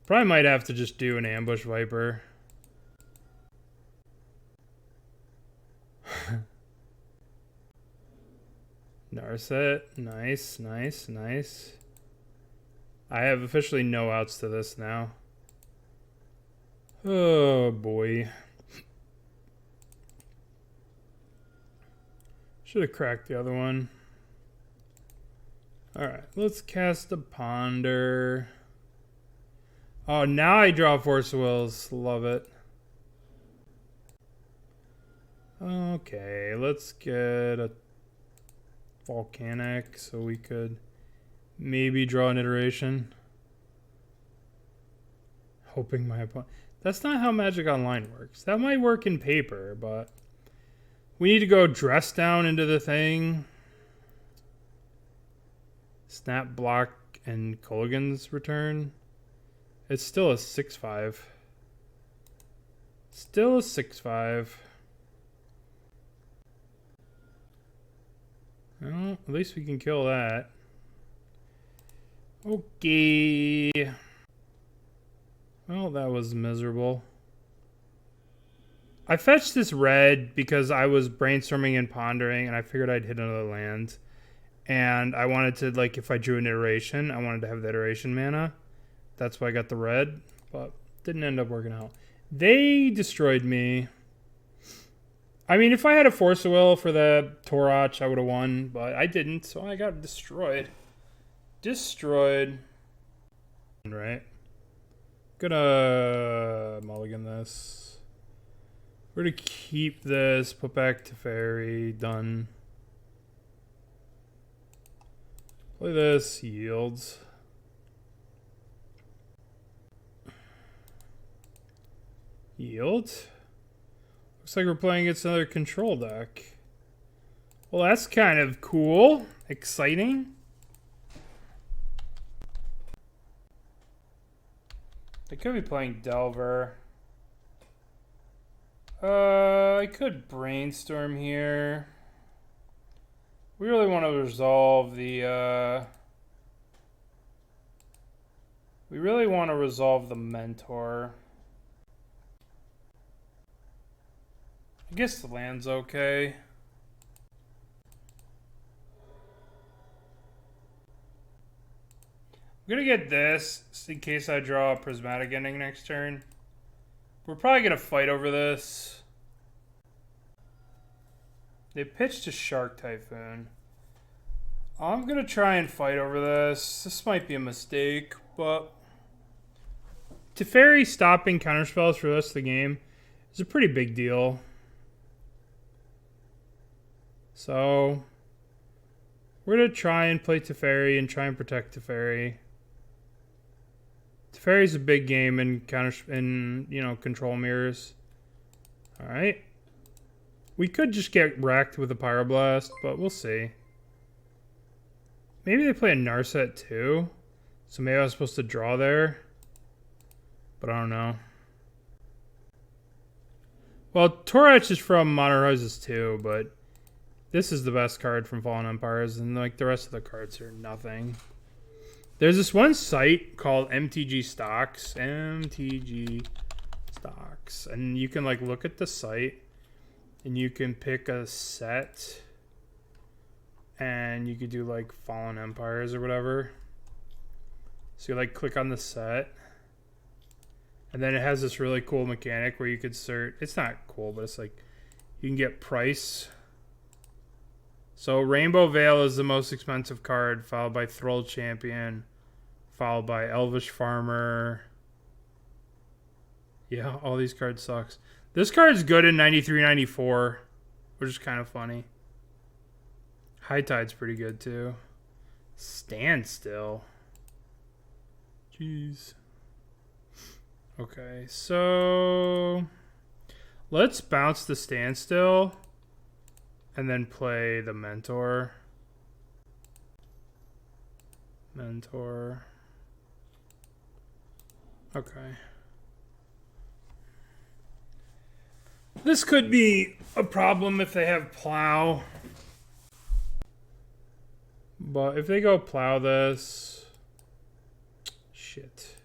Probably might have to just do an Ambush Viper. Narset, nice, nice, nice. I have officially no outs to this now. Oh boy. Should have cracked the other one. Alright, let's cast a Ponder. Oh, now I draw Force of Wills. Love it. Okay, let's get a Volcanic so we could maybe draw an iteration. Hoping my opponent... That's not how Magic Online works. That might work in paper, but... We need to go Dress Down into the thing. Snap, Block, and Kolaghan's Return. It's still a 6/5. Still a 6/5. Well, at least we can kill that. Okay. Well, that was miserable. I fetched this red because I was brainstorming and pondering, and I figured I'd hit another land. And I wanted to, like, if I drew an iteration, I wanted to have the iteration mana. That's why I got the red, but didn't end up working out. They destroyed me. I mean, if I had a Force of Will for the Torach, I would have won, but I didn't, so I got destroyed. Destroyed. Right. Gonna mulligan this. We're gonna keep this, put back to Fairy, done. Play this, yields. Yield. Looks like we're playing against another control deck. Well, that's kind of cool. Exciting. I could be playing Delver. I could brainstorm here. We really want to resolve the, we really want to resolve the Mentor. I guess the land's okay. I'm gonna get this in case I draw a Prismatic Ending next turn. We're probably gonna fight over this. They pitched a Shark Typhoon. I'm gonna try and fight over this. This might be a mistake, but Teferi stopping counterspells for the rest of the game is a pretty big deal. So we're gonna try and play Teferi and try and protect Teferi. Teferi's a big game in control mirrors. All right. We could just get wrecked with a Pyroblast, but we'll see. Maybe they play a Narset too. So maybe I was supposed to draw there. But I don't know. Well, Torach is from Modern Horizons 2, but this is the best card from Fallen Empires, and like the rest of the cards are nothing. There's this one site called MTG Stocks. MTG Stocks. And you can like look at the site and you can pick a set and you could do like Fallen Empires or whatever. So you like click on the set and then it has this really cool mechanic where you could search. It's not cool, but it's like you can get price. So Rainbow Veil is the most expensive card, followed by Thrall Champion, followed by Elvish Farmer. Yeah, all these cards sucks. This card's good in 93, 94, which is kind of funny. High Tide's pretty good too. Standstill. Jeez. Okay, so let's bounce the Standstill and then play the Mentor. Okay. This could be a problem if they have Plow. But if they go Plow this... Shit.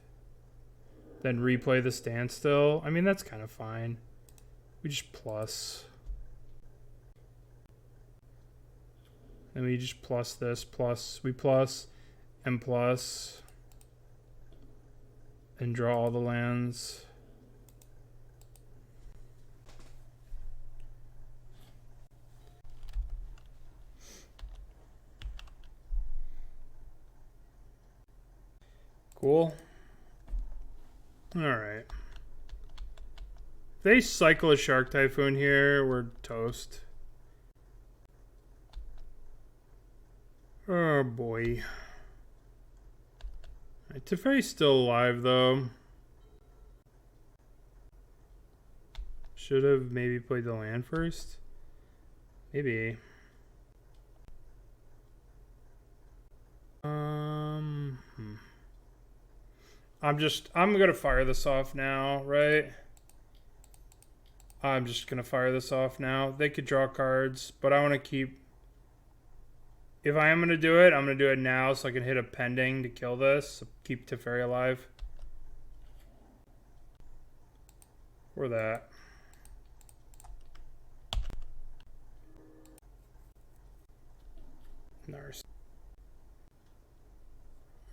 Then replay the Standstill. I mean, that's kind of fine. We just plus. And we just plus this, plus, we plus, and plus, and draw all the lands. Cool. Alright. If they cycle a Shark Typhoon here, we're toast. Oh boy. Right, Teferi's still alive though. Should have maybe played the land first. Maybe. I'm gonna fire this off now, right? I'm just gonna fire this off now. They could draw cards, but I want to keep. If I am going to do it, I'm going to do it now so I can hit a pending to kill this. So keep Teferi alive. Or that.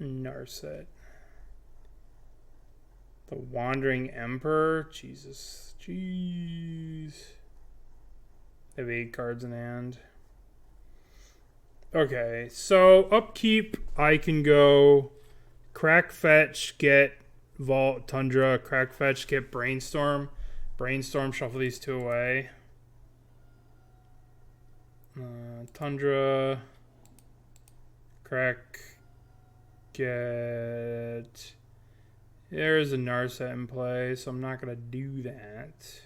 Narset. The Wandering Emperor. Jesus. Jeez. They have 8 cards in hand. Okay, so upkeep, I can go crack fetch, get Vault, Tundra, crack fetch, get Brainstorm. Brainstorm, shuffle these 2 away. Tundra, crack, get... There's a Narset in play, so I'm not going to do that.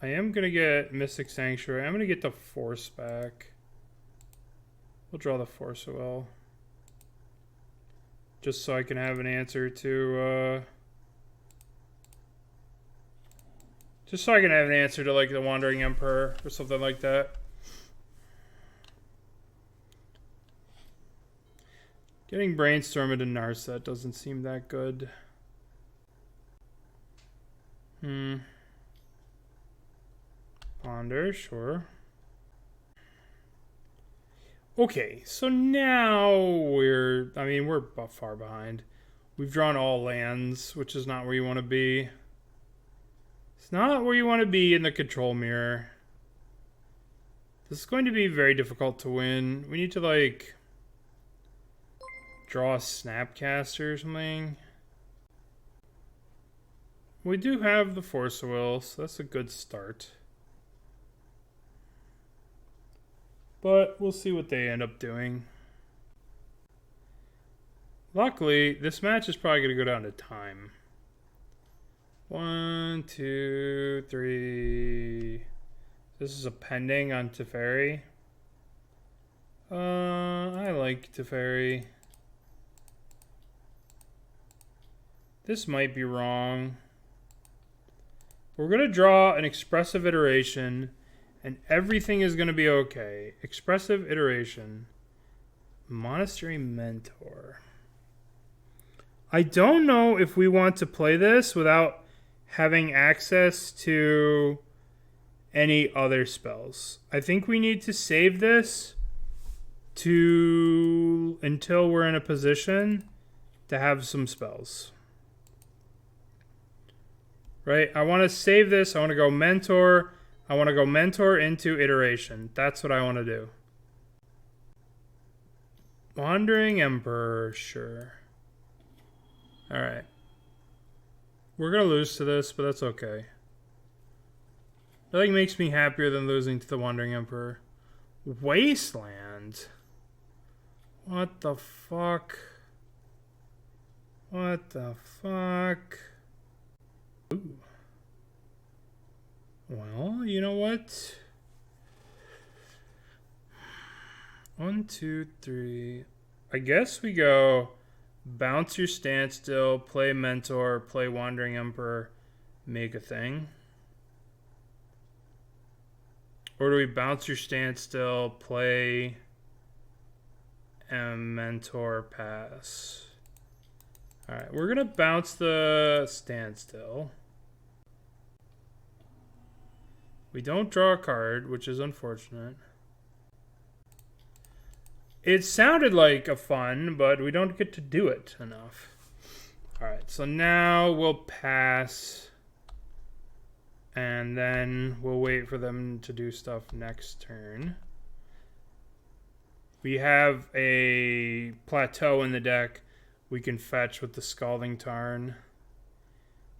I am going to get Mystic Sanctuary. I'm going to get the Force back. We'll draw the Force Will. Just so I can have an answer to... just so I can have an answer to like the Wandering Emperor or something like that. Getting Brainstorm into Narset doesn't seem that good. Ponder, sure. Okay, so now we're far behind. We've drawn all lands, which is not where you want to be. It's not where you want to be in the control mirror. This is going to be very difficult to win. We need to, like, draw a Snapcaster or something. We do have the Force of Will, so that's a good start. But we'll see what they end up doing. Luckily, this match is probably going to go down to time. 1, 2, 3. This is a pending on Teferi. I like Teferi. This might be wrong. We're going to draw an expressive iteration, and everything is going to be okay. Expressive iteration. Monastery Mentor. I don't know if we want to play this without having access to any other spells. I think we need to save this until we're in a position to have some spells. Right? I want to save this. I want to go mentor. I want to go mentor into iteration. That's what I want to do. Wandering Emperor, sure. Alright. We're going to lose to this, but that's okay. Nothing makes me happier than losing to the Wandering Emperor. Wasteland? What the fuck? What the fuck? Ooh. Well, you know what? 1, 2, 3. I guess we go bounce your standstill, play mentor, play Wandering Emperor, make a thing. Or do we bounce your standstill, play and mentor, pass? Alright, we're gonna bounce the standstill. We don't draw a card, which is unfortunate. It sounded like a fun, but we don't get to do it enough. Alright, so now we'll pass. And then we'll wait for them to do stuff next turn. We have a plateau in the deck. We can fetch with the Scalding Tarn.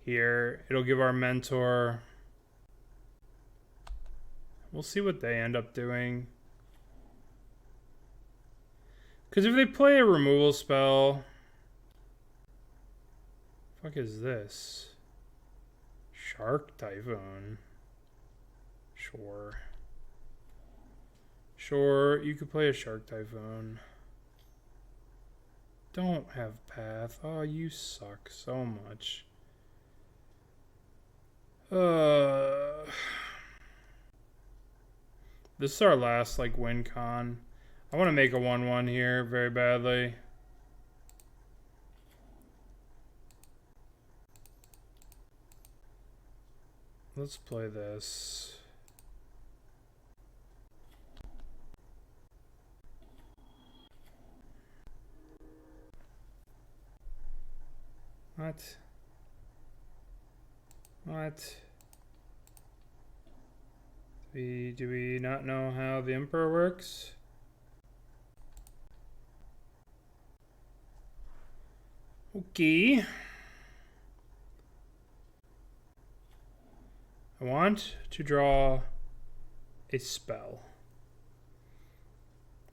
Here, it'll give our mentor. We'll see what they end up doing. Because if they play a removal spell... Fuck is this? Shark Typhoon. Sure. Sure, you could play a Shark Typhoon. Don't have Path. Oh, you suck so much. This is our last, like, win con. I want to make a 1-1 here very badly. Let's play this. What? What? Do we not know how the Emperor works? Okay. I want to draw a spell.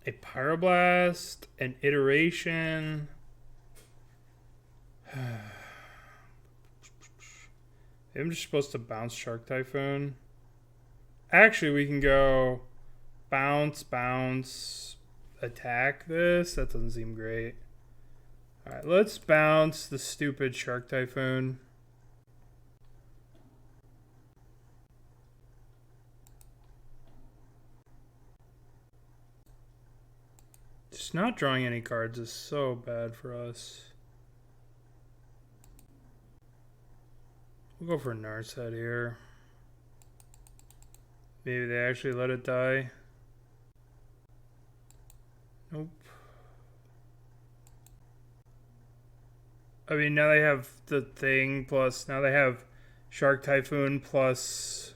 A Pyroblast, an iteration. I'm just supposed to bounce Shark Typhoon. Actually, we can go bounce, bounce, attack this. That doesn't seem great. Alright, let's bounce the stupid Shark Typhoon. Just not drawing any cards is so bad for us. We'll go for Narset here. Maybe they actually let it die. Nope. I mean, now they have the thing, plus now they have Shark Typhoon, plus...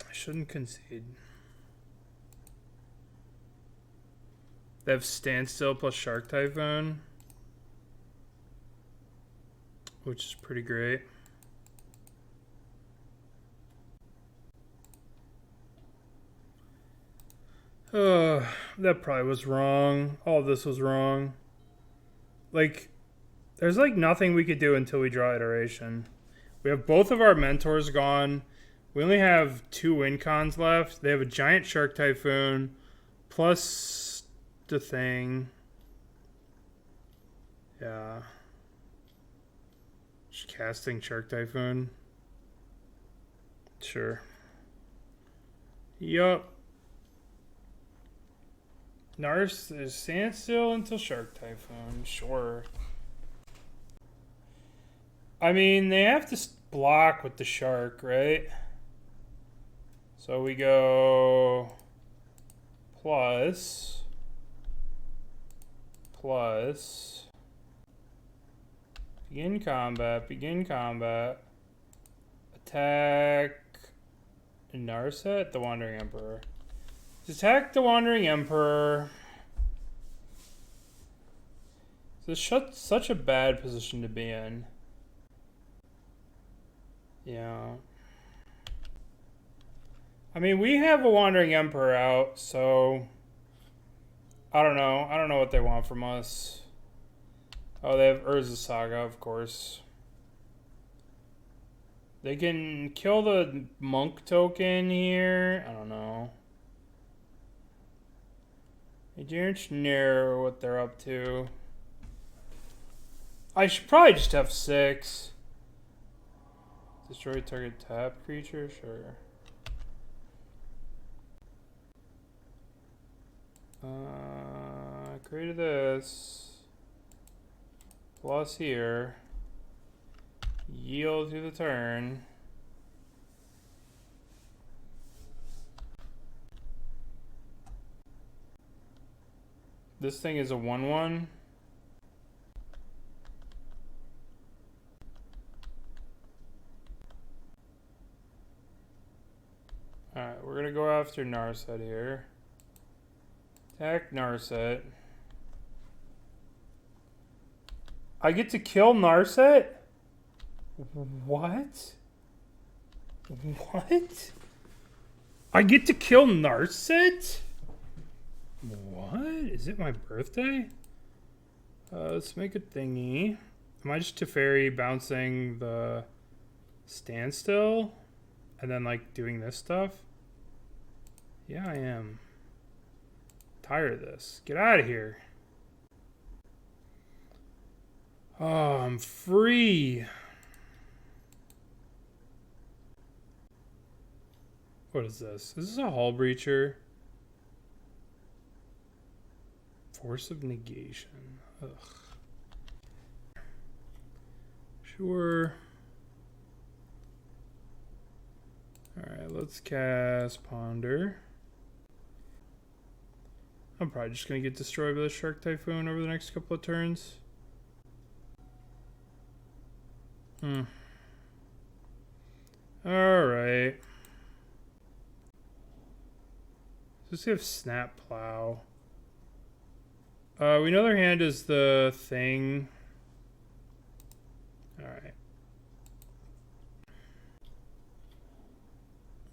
I shouldn't concede. They have Standstill plus Shark Typhoon, which is pretty great. That probably was wrong. All of this was wrong. Like, there's like nothing we could do until we draw iteration. We have both of our mentors gone. We only have 2 win cons left. They have a giant shark typhoon plus the thing. Yeah. Just casting shark typhoon. Sure. Yup. Nars is standstill until shark typhoon. Sure. I mean, they have to block with the shark, right? So we go plus begin combat, attack Narset, the Wandering Emperor. Attack the Wandering Emperor. This is such a bad position to be in. Yeah. I mean, we have a Wandering Emperor out, so I don't know. I don't know what they want from us. Oh, they have Urza Saga, of course. They can kill the monk token here. I don't know. I don't know what they're up to. I should probably just have 6. Destroy target tap creature? Sure. Created this. Plus here. Yield to the turn. This thing is a 1/1. Alright, we're gonna go after Narset here. Attack Narset. I get to kill Narset? What? What? I get to kill Narset? What? Is it my birthday? Let's make a thingy. Am I just Teferi bouncing the standstill? And then like doing this stuff? Yeah, I am. Tired of this. Get out of here. Oh, I'm free. What is this? Is this a Hull Breacher? Force of Negation. Ugh. Sure. Alright, let's cast Ponder. I'm probably just going to get destroyed by the Shark Typhoon over the next couple of turns. Alright. Let's see if Snap Plow. We know their hand is the thing. Alright.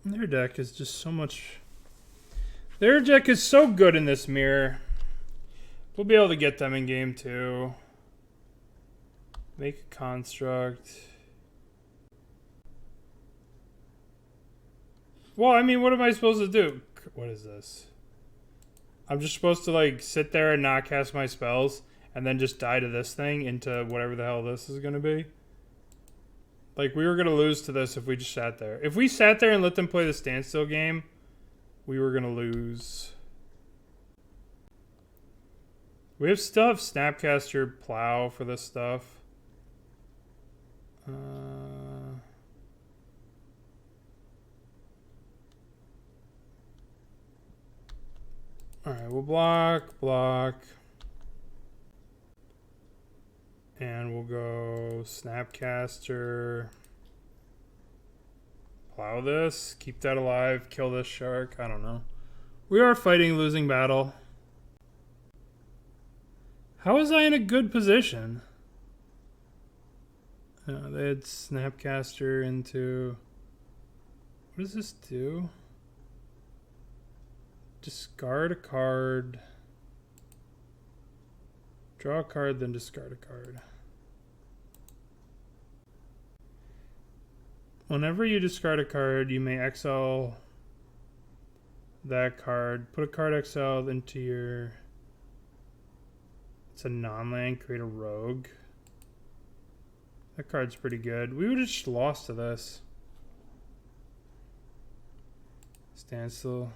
Their deck is just so much... Their deck is so good in this mirror. We'll be able to get them in game 2. Make a construct. Well, I mean, what am I supposed to do? What is this? I'm just supposed to, like, sit there and not cast my spells and then just die to this thing into whatever the hell this is going to be? Like, we were going to lose to this if we just sat there. If we sat there and let them play the standstill game, we were going to lose. We still have Snapcaster Plow for this stuff. Alright, we'll block. And we'll go Snapcaster. Plow this. Keep that alive. Kill this shark. I don't know. We are fighting a losing battle. How was I in a good position? They had Snapcaster into... What does this do? Discard a card. Draw a card, then discard a card. Whenever you discard a card, you may exile that card. Put a card exiled into your... It's a non-land, create a rogue. That card's pretty good. We would have just lost to this. Standstill.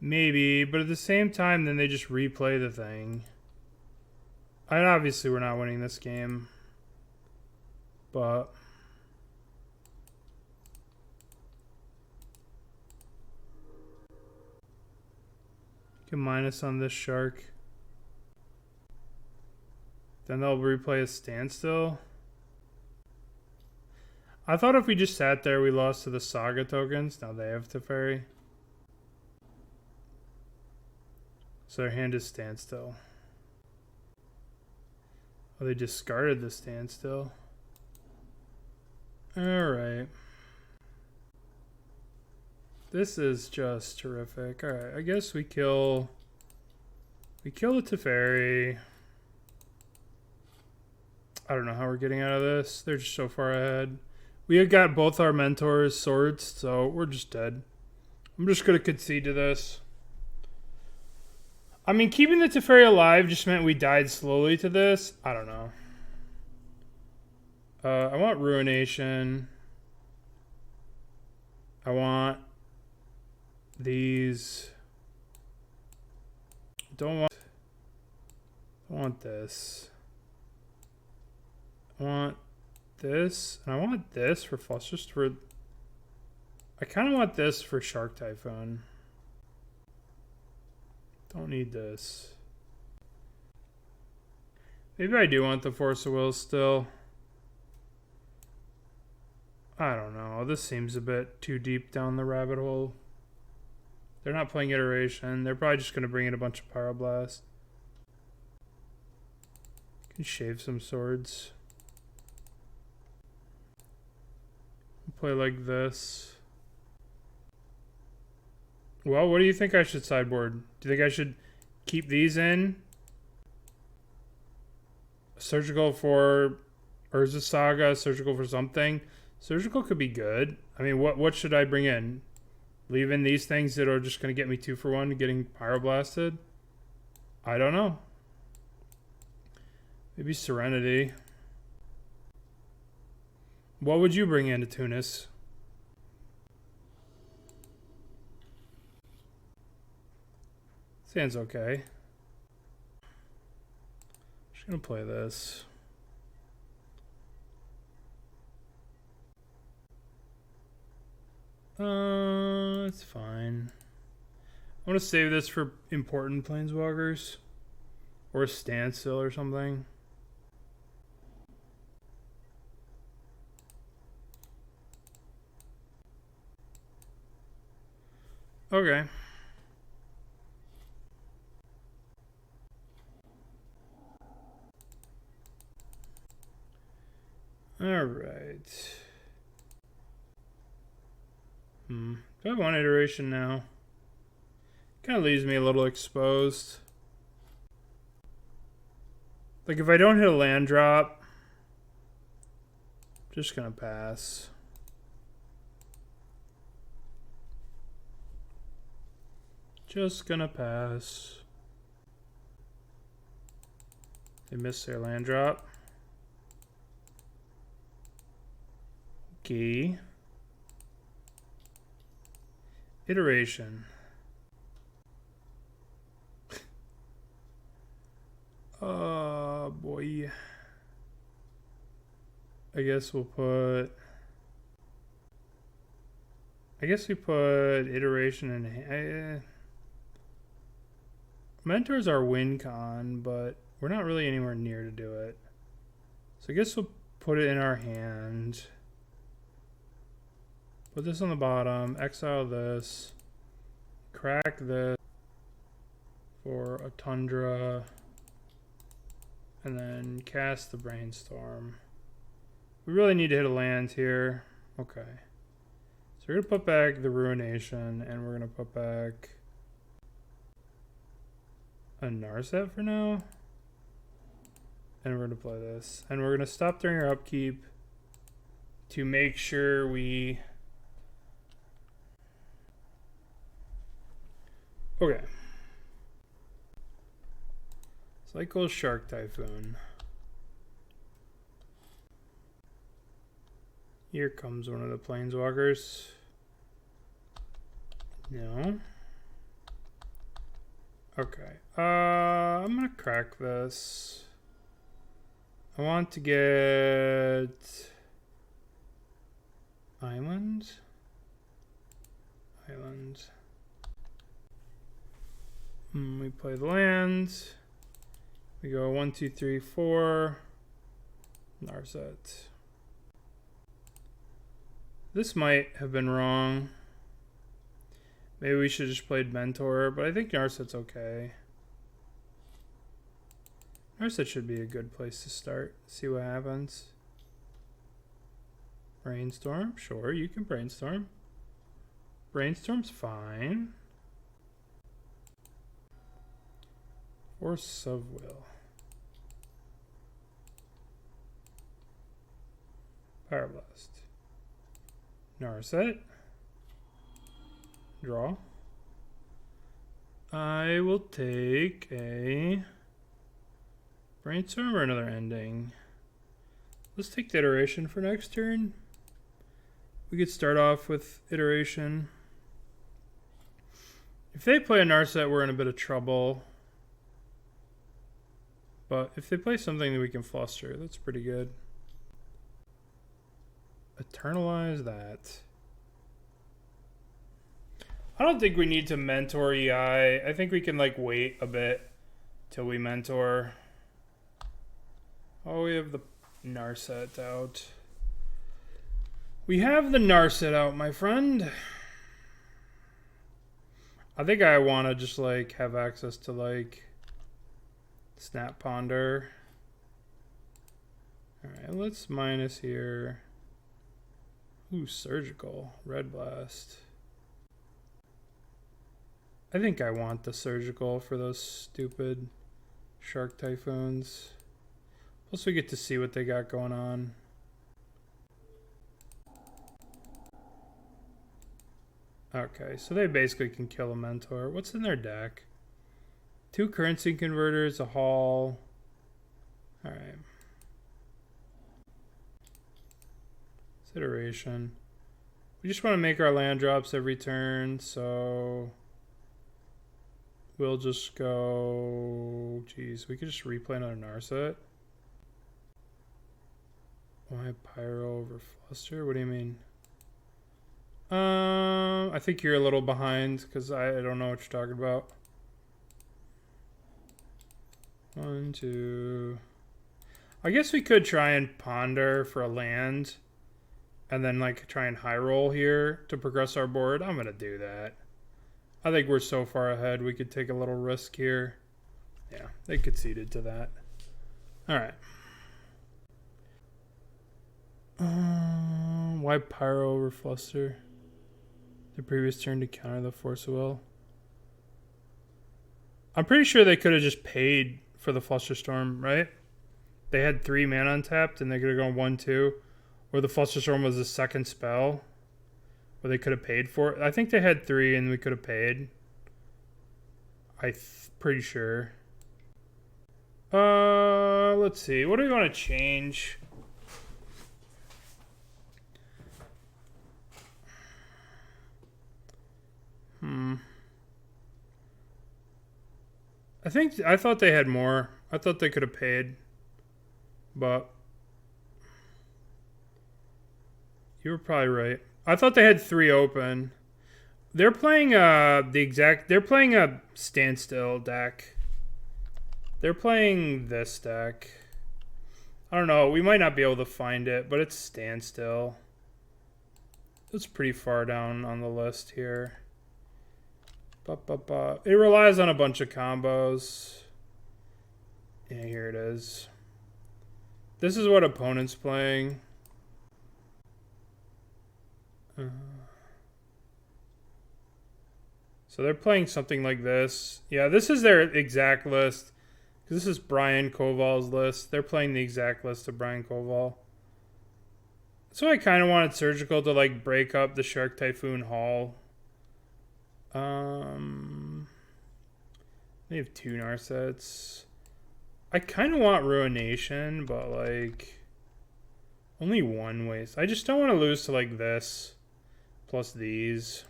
Maybe, but at the same time, then they just replay the thing. And obviously, we're not winning this game. But... You can minus on this shark. Then they'll replay a standstill. I thought if we just sat there, we lost to the Saga tokens. Now they have Teferi. So their hand is standstill. Oh, they discarded the standstill. Alright. This is just terrific. Alright, I guess we kill... We kill the Teferi. I don't know how we're getting out of this. They're just so far ahead. We have got both our mentors' swords, so we're just dead. I'm just going to concede to this. I mean, keeping the Teferi alive just meant we died slowly to this. I don't know. I want Ruination. I want these. Don't want this. I want this, and I want this for flush, just for... I kind of want this for Shark Typhoon. Don't need this. Maybe I do want the Force of Will still. I don't know. This seems a bit too deep down the rabbit hole. They're not playing Iteration. They're probably just going to bring in a bunch of Pyroblast. Can shave some swords. Play like this. Well, what do you think I should sideboard? Do you think I should keep these in? Surgical for Urza Saga, surgical for something. Surgical could be good. I mean, what should I bring in? Leave in these things that are just going to get me 2-for-1 getting Pyroblasted? I don't know. Maybe Serenity. What would you bring into Tunis? Sounds okay. Just gonna play this. It's fine. I want to save this for important planeswalkers. Or a standstill or something. Okay. All right. Do I have one iteration now? Kind of leaves me a little exposed. Like if I don't hit a land drop, just gonna pass. Just gonna pass. They missed their land drop. Okay. Iteration. Oh boy. I guess we'll put... I guess we put iteration in... Mentors are win con, but we're not really anywhere near to do it. So I guess we'll put it in our hand. Put this on the bottom, exile this, crack this for a Tundra, and then cast the Brainstorm. We really need to hit a land here. Okay. So we're going to put back the Ruination, and we're going to put back a Narset for now. And we're going to play this. And we're going to stop during our upkeep to make sure we... Okay. Cycle Shark Typhoon. Here comes one of the planeswalkers. No. Okay. I'm gonna crack this. I want to get Island. We play the land. We go 1, 2, 3, 4. Narset. This might have been wrong. Maybe we should have just played Mentor, but I think Narset's okay. Narset should be a good place to start. See what happens. Brainstorm? Sure, you can brainstorm. Brainstorm's fine. Force of Will. Power Blast. Narset. Draw. I will take a Brainstorm or another ending. Let's take the iteration for next turn. We could start off with iteration. If they play a Narset, we're in a bit of trouble. But if they play something that we can fluster, that's pretty good. Eternalize that. I don't think we need to mentor EI. I think we can like wait a bit till we mentor. Oh, we have the Narset out. We have the Narset out, my friend. I think I want to just like have access to like Snap Ponder. Alright, let's minus here. Ooh, Surgical. Red Blast. I think I want the Surgical for those stupid Shark Typhoons. Plus we get to see what they got going on. Okay, so they basically can kill a Mentor. What's in their deck? 2 currency converters, a haul. Alright. Iteration. We just want to make our land drops every turn, so we'll just go... Geez, we could just replay another Narset. Why Pyro over Fluster? What do you mean? I think you're a little behind because I don't know what you're talking about. 1, 2. I guess we could try and ponder for a land and then like try and high roll here to progress our board. I'm going to do that. I think we're so far ahead we could take a little risk here. Yeah, they conceded to that. All right. Why Pyro over Fluster? The previous turn to counter the Force of Will. I'm pretty sure they could have just paid for the Flusterstorm, right? They had 3 mana untapped and they could have gone 1-2. Or the Flusterstorm was the second spell. Or they could have paid for it. I think they had 3 and we could have paid. Pretty sure. Let's see. What do we want to change? I thought they had more. I thought they could have paid. But you were probably right. I thought they had 3 open. They're playing they're playing a standstill deck. They're playing this deck. I don't know. We might not be able to find it, but it's standstill. It's pretty far down on the list here. It relies on a bunch of combos. Yeah, here it is. This is what opponent's playing. So they're playing something like this. Yeah, this is their exact list. This is Brian Koval's list. They're playing the exact list of Brian Koval. So I kind of wanted Surgical to like break up the Shark Typhoon Hall. They have 2 Narsets. I kind of want Ruination, but like only 1 waste. I just don't want to lose to like this plus these.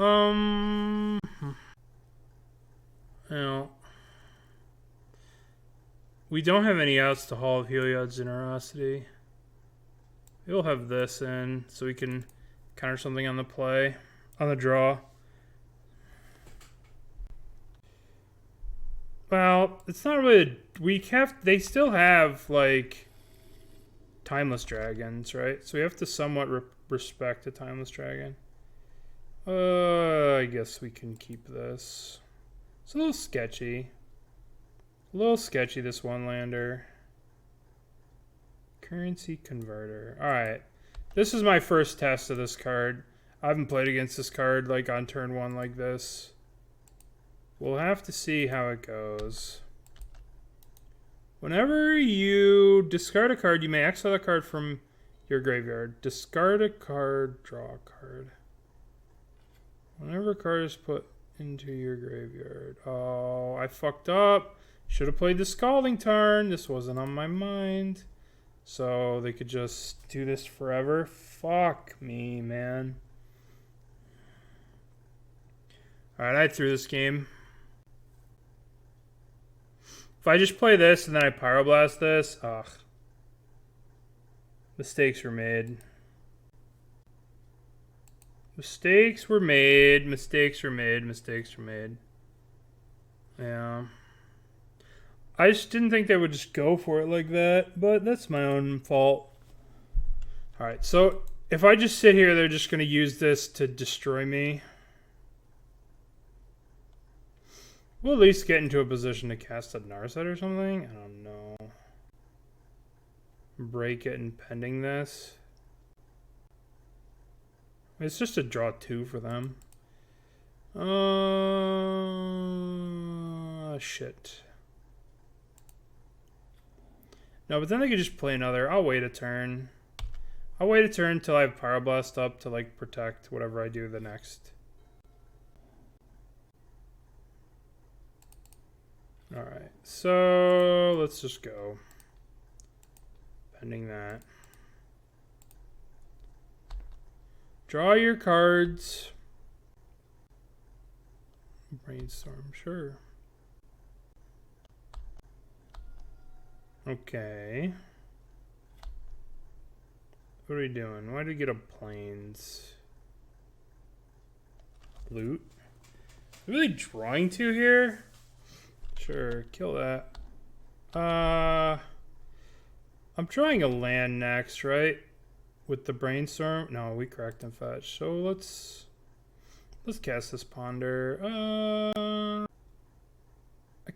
Well, we don't have any outs to Hall of Heliod's Generosity. We'll have this in so we can counter something on the play, on the draw. Well, it's not really. They still have like Timeless Dragons, right? So we have to somewhat respect a Timeless Dragon. I guess we can keep this. It's a little sketchy. This one lander. Currency Converter. Alright. This is my first test of this card. I haven't played against this card like on turn 1 like this. We'll have to see how it goes. Whenever you discard a card, you may exile a card from your graveyard. Discard a card, draw a card. Whenever a card is put into your graveyard. Oh, I fucked up. Should have played the Scalding Tarn. This wasn't on my mind. So they could just do this forever. Fuck me, man. Alright, I threw this game. If I just play this and then I Pyroblast this, ugh. Mistakes were made. Mistakes were made. Yeah. I just didn't think they would just go for it like that, but that's my own fault. Alright, so if I just sit here, they're just going to use this to destroy me. We'll at least get into a position to cast a Narset or something. I don't know. Break it and pending this. It's just a draw 2 for them. Shit. No, but then they could just play another. I'll wait a turn. I'll wait a turn until I have Pyroblast up to like protect whatever I do the next. Alright, so let's just go. Pending that. Draw your cards. Brainstorm, sure. Okay. What are we doing? Why did we get a plains? Loot? Really drawing 2 here? Sure, kill that. I'm drawing a land next, right? With the brainstorm. No, we cracked and fetch. So let's cast this ponder. I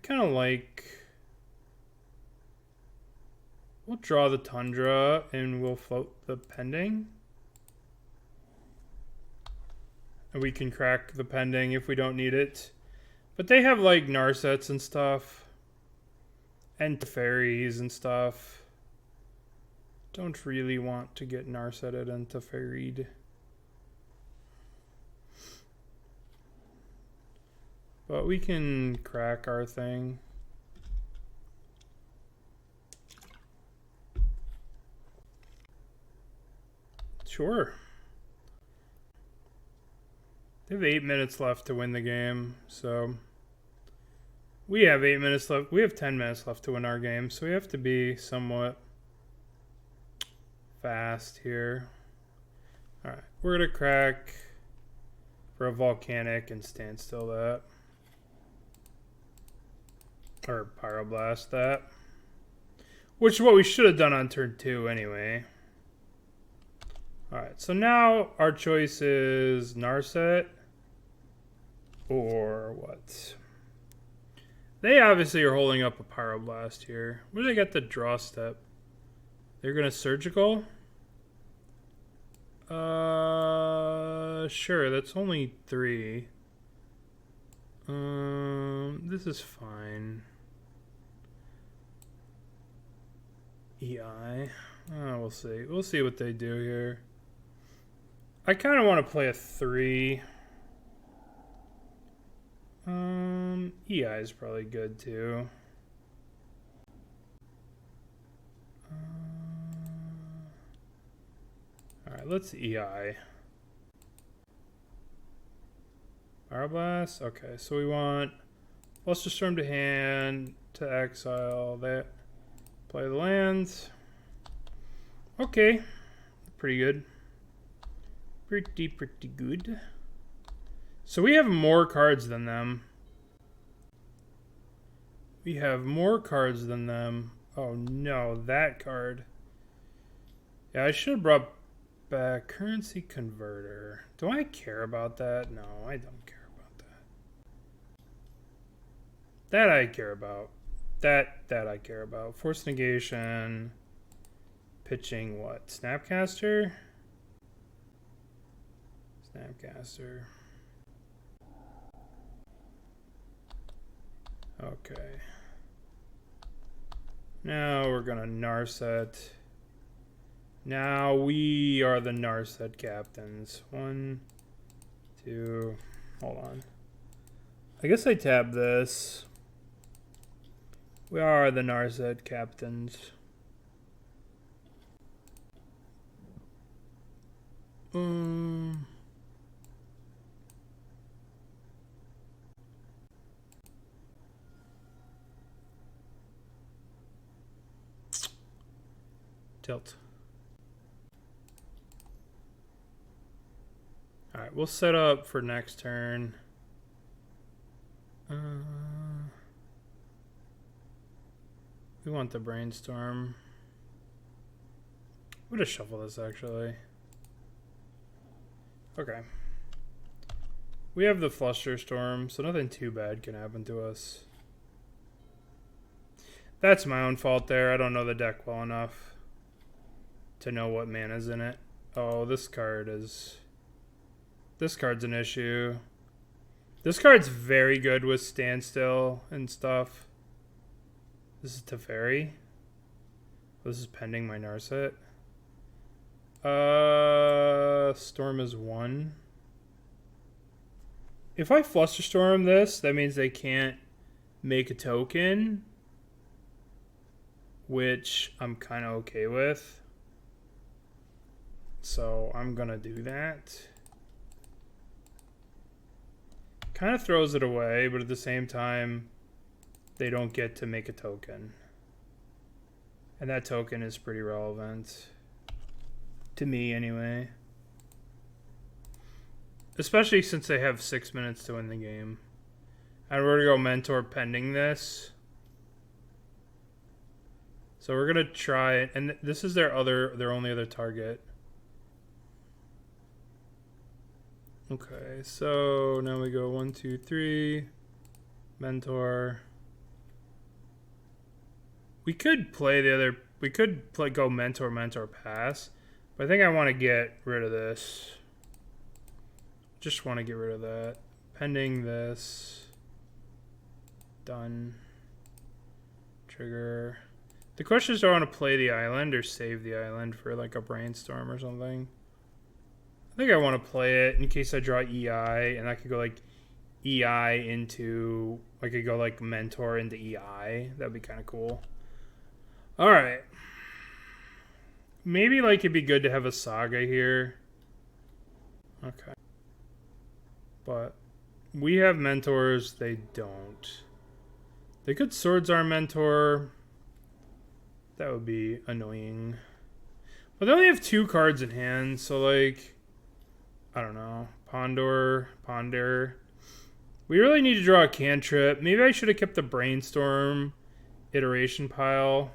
kind of like. We'll draw the tundra and we'll float the pending. And we can crack the pending if we don't need it. But they have like Narsets and stuff. And Teferis and stuff. Don't really want to get Narsetted and Teferi'd. But we can crack our thing. Sure. They have 8 minutes left to win the game, so we have 8 minutes left. We have 10 minutes left to win our game, so we have to be somewhat fast here. Alright, we're gonna crack for a volcanic and stand still that. Or Pyroblast that. Which is what we should have done on turn 2 anyway. Alright, so now our choice is Narset or what? They obviously are holding up a Pyroblast here. Where do they get the draw step? They're going to Surgical? Sure, that's only 3. This is fine. EI. We'll see. We'll see what they do here. I kind of want to play a 3. EI is probably good too. Alright, let's EI. Fire Blast? Okay, so we want Flusterstorm to hand, to exile that. Play the lands. Okay. Pretty good. Pretty good. So we have more cards than them. We have more cards than them. Oh no, that card. Yeah, I should have brought back Currency Converter. Do I care about that? No, I don't care about that. That I care about. That I care about. Force Negation. Pitching what? Snapcaster? Snapcaster. Okay. Now we're gonna Narset. Now we are the Narset captains. 1, 2. Hold on. I guess I tab this. We are the Narset captains. Tilt. Alright, we'll set up for next turn. We want the Brainstorm. I'm gonna shuffle this actually. Okay. We have the Flusterstorm, so nothing too bad can happen to us. That's my own fault there. I don't know the deck well enough to know what mana's in it. Oh, this card's an issue. This card's very good with Standstill and stuff. This is Teferi. This is pending my Narset. Storm is 1. If I Flusterstorm this, that means they can't make a token, which I'm kind of okay with. So I'm gonna do that. Kind of throws it away, but at the same time, they don't get to make a token. And that token is pretty relevant. To me, anyway. Especially since they have 6 minutes to win the game. And we're gonna go Mentor pending this. So we're gonna try it, and this is their only other target. Okay, so now we go 1, 2, 3. Mentor. We could play the other. We could go Mentor, Mentor, pass. But I think I want to get rid of this. Just want to get rid of that. Pending this. Done. Trigger. The question is, do I want to play the island or save the island for like a Brainstorm or something? I think I want to play it in case I draw EI, and I could go like EI into, I could go like Mentor into EI. That'd be kind of cool. All right. Maybe like it'd be good to have a Saga here. Okay. But we have Mentors, they don't. They could Swords Arm Mentor. That would be annoying. But they only have 2 cards in hand, so like, I don't know. Ponder. We really need to draw a cantrip. Maybe I should have kept the Brainstorm iteration pile.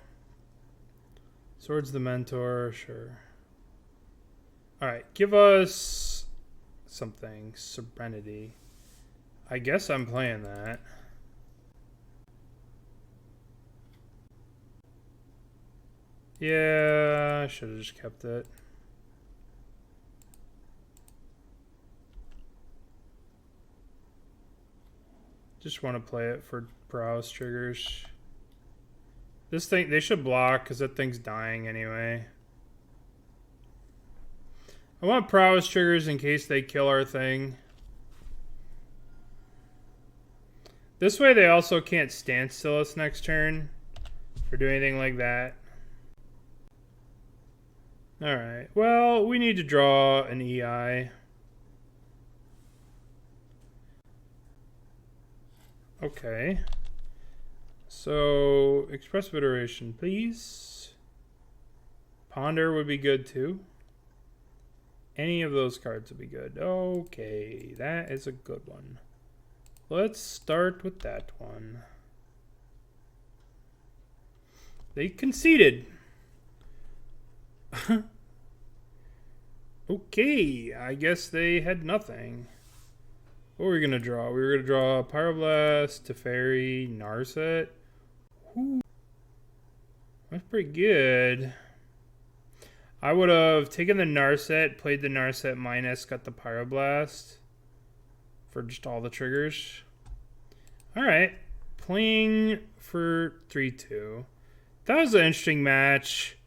Swords the Mentor, sure. Alright, give us something. Serenity. I guess I'm playing that. Yeah, I should have just kept it. Just want to play it for prowess triggers. This thing, they should block because that thing's dying anyway. I want prowess triggers in case they kill our thing. This way they also can't stand still us next turn or do anything like that. Alright, well, we need to draw an EI. Okay. So, expressive iteration, please. Ponder would be good too. Any of those cards would be good. Okay, that is a good one. Let's start with that one. They conceded. Okay, I guess they had nothing. What were we going to draw? We were going to draw Pyroblast, Teferi, Narset. Ooh, that's pretty good. I would have taken the Narset, played the Narset minus, got the Pyroblast for just all the triggers. Alright, playing for 3-2. That was an interesting match.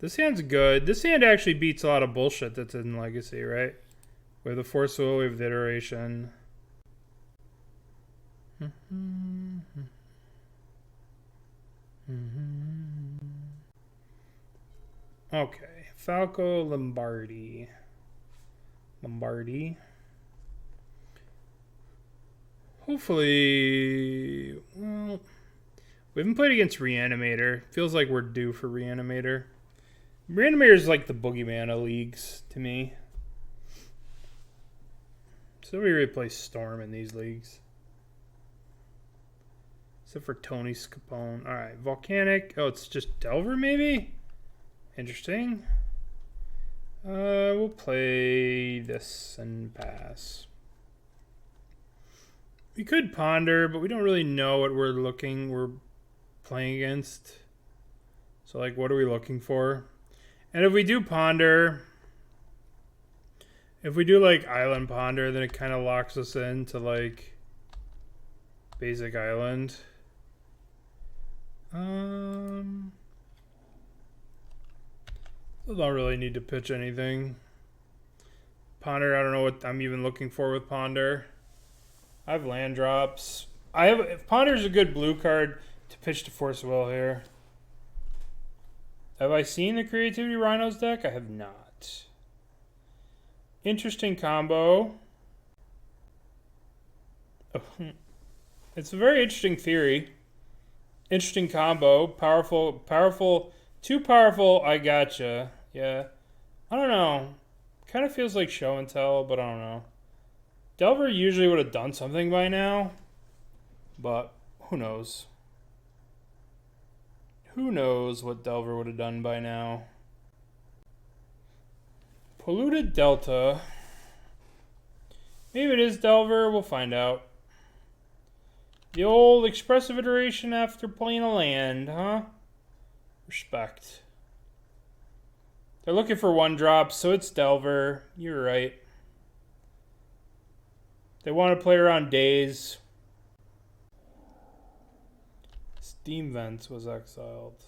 This hand's good. This hand actually beats a lot of bullshit that's in Legacy, right? We have the Force Will, we have the Iteration. Okay, Falco Lombardi. Hopefully, well, we haven't played against Reanimator. Feels like we're due for Reanimator. Reanimator is like the boogeyman of leagues to me. So we really play Storm in these leagues. Except for Tony Scapone. Alright, Volcanic. Oh, it's just Delver maybe? Interesting. We'll play this and pass. We could Ponder, but we don't really know what we're playing against. So, like, what are we looking for? And if we do Ponder, if we do, like, Island Ponder, then it kind of locks us into, like, basic Island. I don't really need to pitch anything. Ponder, I don't know what I'm even looking for with Ponder. I have land drops. If Ponder's a good blue card to pitch to Force Will here. Have I seen the Creativity Rhinos deck? I have not. Interesting combo. Oh, it's a very interesting theory. Interesting combo. Powerful. Too powerful, I gotcha. Yeah. I don't know. Kind of feels like show and tell, but I don't know. Delver usually would have done something by now. But who knows? Who knows what Delver would have done by now? Polluted Delta. Maybe it is Delver. We'll find out. The old expressive iteration after playing a land, huh? Respect. They're looking for one drop, so it's Delver. You're right. They want to play around days. Steam Vents was exiled.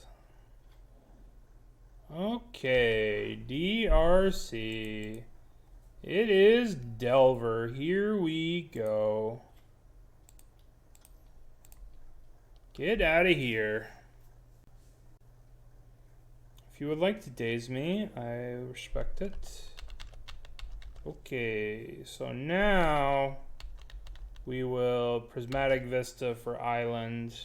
Okay, DRC. It is Delver. Here we go. Get out of here. If you would like to daze me, I respect it. Okay, so now we will Prismatic Vista for Island.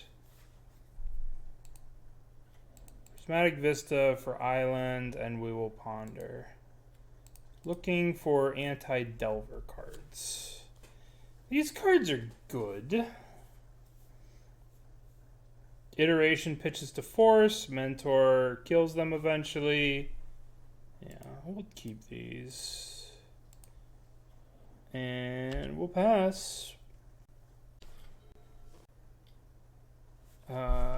Prismatic Vista for Island, and we will Ponder. Looking for anti-Delver cards. These cards are good. Iteration pitches to Force. Mentor kills them eventually. Yeah, we'll keep these. And we'll pass.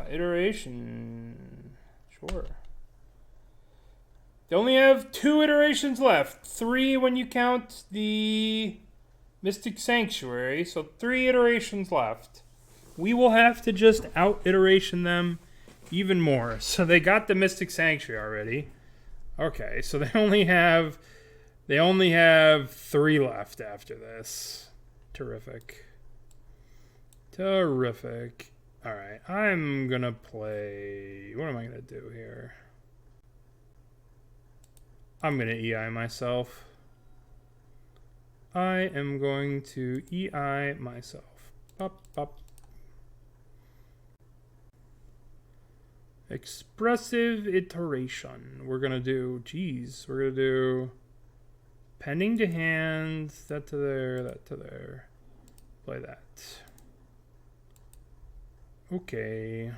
Iteration. Sure. They only have 2 iterations left. 3 when you count the Mystic Sanctuary. So 3 iterations left. We will have to just out-iteration them even more. So they got the Mystic Sanctuary already. Okay, so they only have 3 left after this. Terrific. Terrific. Alright, I'm gonna play... What am I gonna do here? I'm gonna EI myself. I am going to EI myself. Pop, pop. Expressive iteration. We're gonna do... Geez, we're gonna do... Pending to hand. That to there, that to there. Play that. Okay.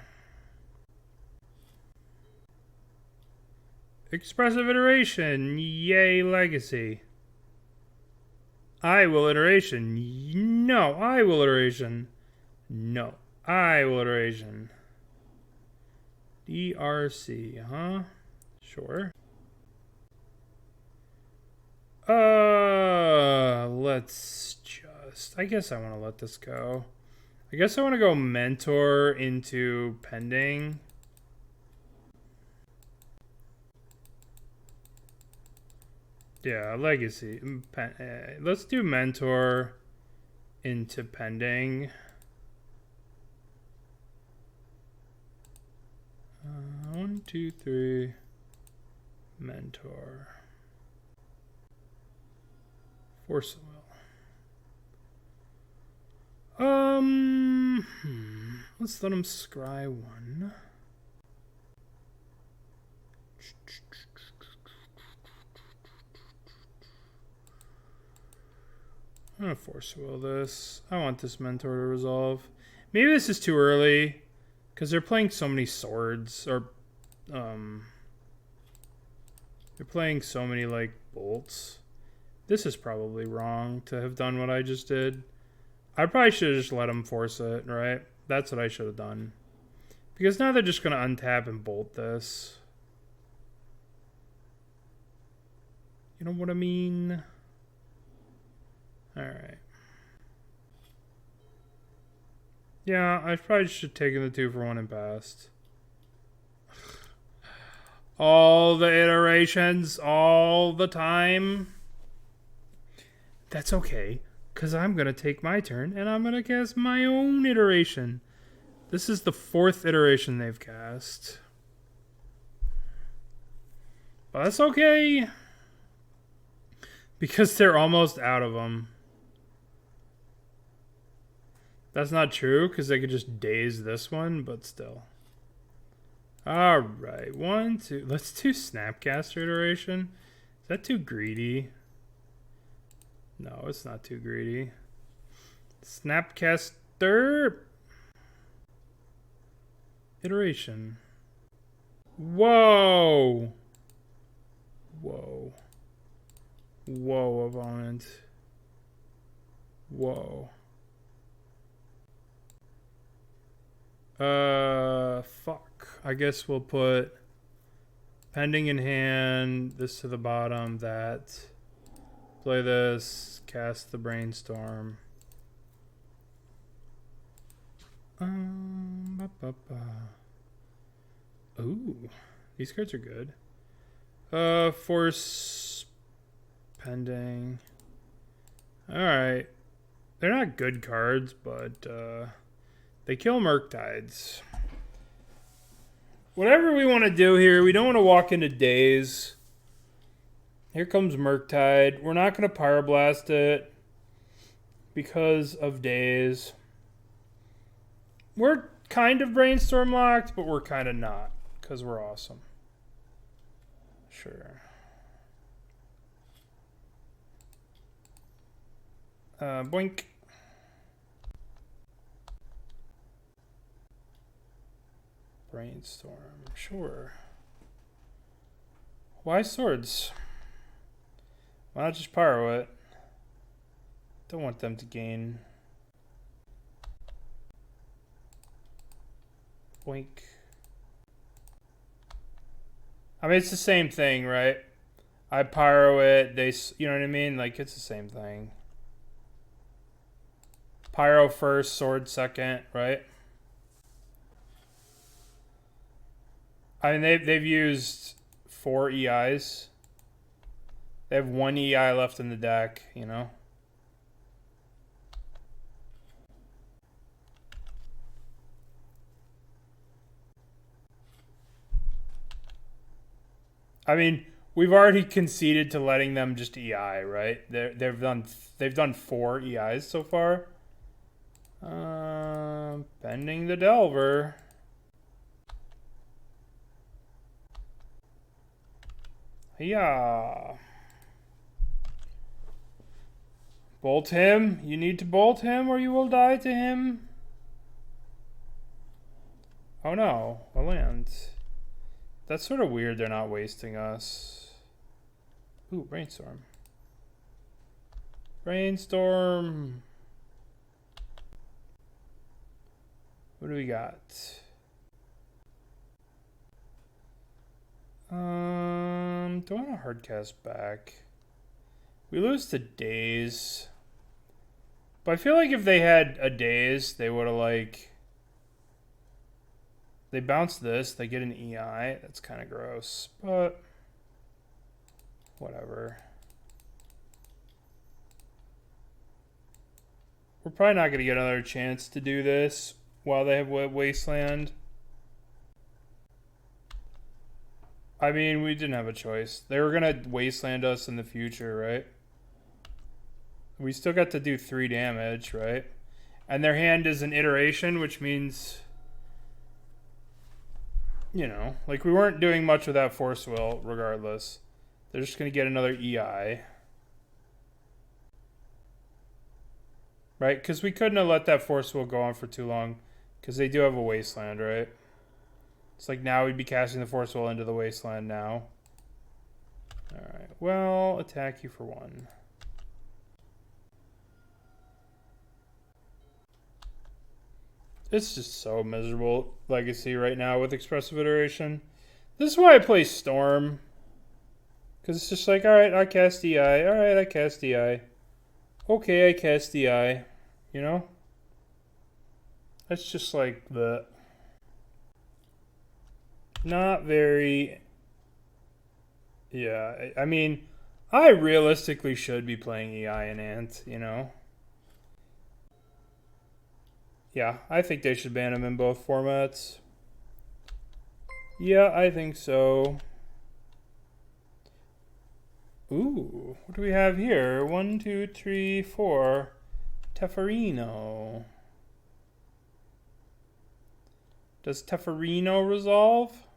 Expressive iteration. Yay, legacy. I will iteration. No, I will iteration. No, I will iteration. DRC, huh? Sure. Let's just... I guess I want to let this go. I guess I want to go mentor into pending. Yeah, legacy. Let's do mentor into pending. 1, 2, 3. Mentor. Force of will. Let's let him scry 1. I'm gonna force will this. I want this mentor to resolve. Maybe this is too early because they're playing so many swords, or they're playing so many like bolts. This is probably wrong to have done what I just did. I probably should have just let them force it, right? That's what I should have done. Because now they're just going to untap and bolt this. You know what I mean? Alright. Yeah, I probably should have taken the 2 for 1 and passed. All the iterations, all the time. That's okay. Because I'm going to take my turn, and I'm going to cast my own iteration. This is the 4th iteration they've cast. But that's okay. Because they're almost out of them. That's not true, because they could just daze this one, but still. Alright, 1, 2. Let's do Snapcaster iteration. Is that too greedy? No, it's not too greedy. Snapcaster iteration. Whoa. Whoa. Whoa, opponent. Whoa. Fuck. I guess we'll put pending in hand, this to the bottom, that. Play this, cast the brainstorm. Ooh, these cards are good. Force pending. Alright. They're not good cards, but they kill Murktides. Whatever we want to do here, we don't want to walk into daze. Here comes Murktide. We're not going to Pyroblast it because of daze. We're kind of brainstorm locked, but we're kind of not because we're awesome. Sure. Boink. Brainstorm. Sure. Why swords? Why not just pyro it? Don't want them to gain. Boink. I mean, it's the same thing, right? I pyro it, they, you know what I mean? Like, it's the same thing. Pyro first, sword second, right? I mean, they've used 4 EIs. They have 1 EI left in the deck, you know? I mean, we've already conceded to letting them just EI, right? They've done 4 EIs so far. Bending the Delver. Yeah. Bolt him. You need to bolt him or you will die to him. Oh no, a land. That's sort of weird they're not wasting us. Ooh, Brainstorm. Brainstorm. What do we got? Don't want to hardcast back. We lose to Daze. But I feel like if they had a Daze, they would have like... They bounce this, they get an EI. That's kind of gross, but whatever. We're probably not going to get another chance to do this while they have Wasteland. I mean, we didn't have a choice. They were going to Wasteland us in the future, right? We still got to do 3 damage, right? And their hand is an iteration, which means... You know, like we weren't doing much with that Force Will regardless. They're just going to get another EI. Right? Because we couldn't have let that Force Will go on for too long. Because they do have a Wasteland, right? It's like now we'd be casting the Force Will into the Wasteland now. Alright, well, attack you for 1. It's just so miserable Legacy right now with Expressive Iteration. This is why I play Storm. Because it's just like, alright, I cast DI. Alright, I cast DI. Okay, I cast DI. You know? That's just like the... Not very... Yeah, I mean, I realistically should be playing EI and Ant, you know? Yeah, I think they should ban him in both formats. Yeah, I think so. Ooh, what do we have here? 1, 2, 3, 4. Teferino. Does Teferino resolve?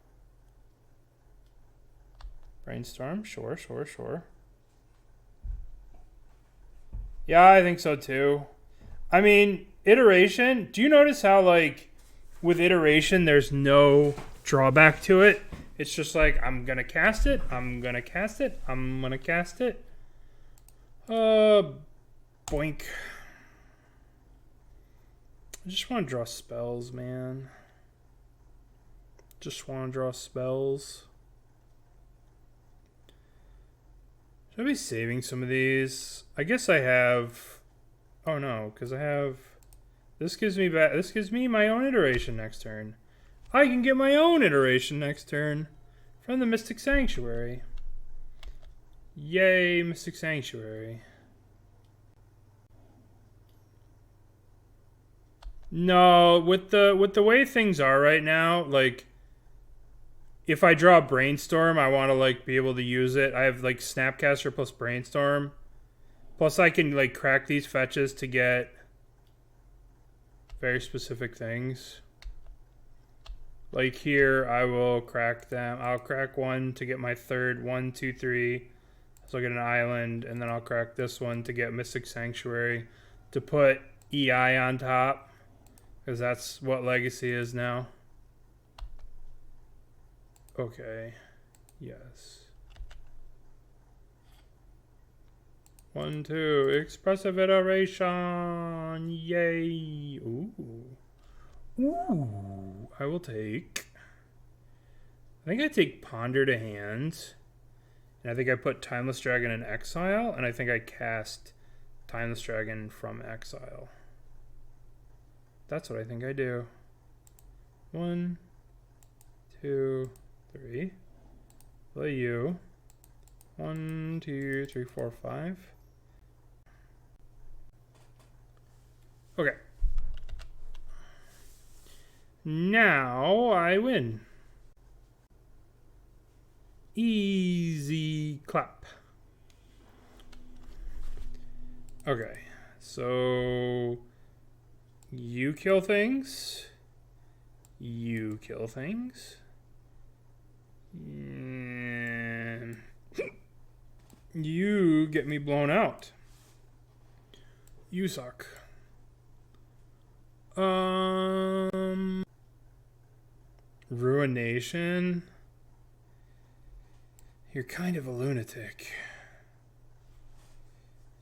Brainstorm, sure. Yeah, I think so too. I mean... Iteration, do you notice how, like, with iteration, there's no drawback to it? It's just like, I'm gonna cast it, I'm gonna cast it, I'm gonna cast it. Boink. I just want to draw spells, man. Just want to draw spells. Should I be saving some of these? I guess I have... Oh, no, because I have... This gives me back. This gives me my own iteration next turn. I can get my own iteration next turn from the Mystic Sanctuary. Yay, Mystic Sanctuary. No, with the way things are right now, like if I draw Brainstorm, I want to like be able to use it. I have like Snapcaster plus Brainstorm. Plus I can like crack these fetches to get very specific things. Like here, I will crack them. I'll crack 1 to get my third. 1, 2, 3. So I'll get an island, and then I'll crack this one to get Mystic Sanctuary to put EI on top, because that's what Legacy is now. Okay. Yes. 1, 2. Expressive Iteration. Yay. Ooh. Ooh. I will take... I think I take Ponder to hand. And I think I put Timeless Dragon in exile. And I think I cast Timeless Dragon from exile. That's what I think I do. 1, 2, 3. Play you. 1, 2, 3, 4, 5. Okay. Now I win. Easy clap. Okay. So you kill things. You kill things. And you get me blown out. You suck. Ruination. You're kind of a lunatic.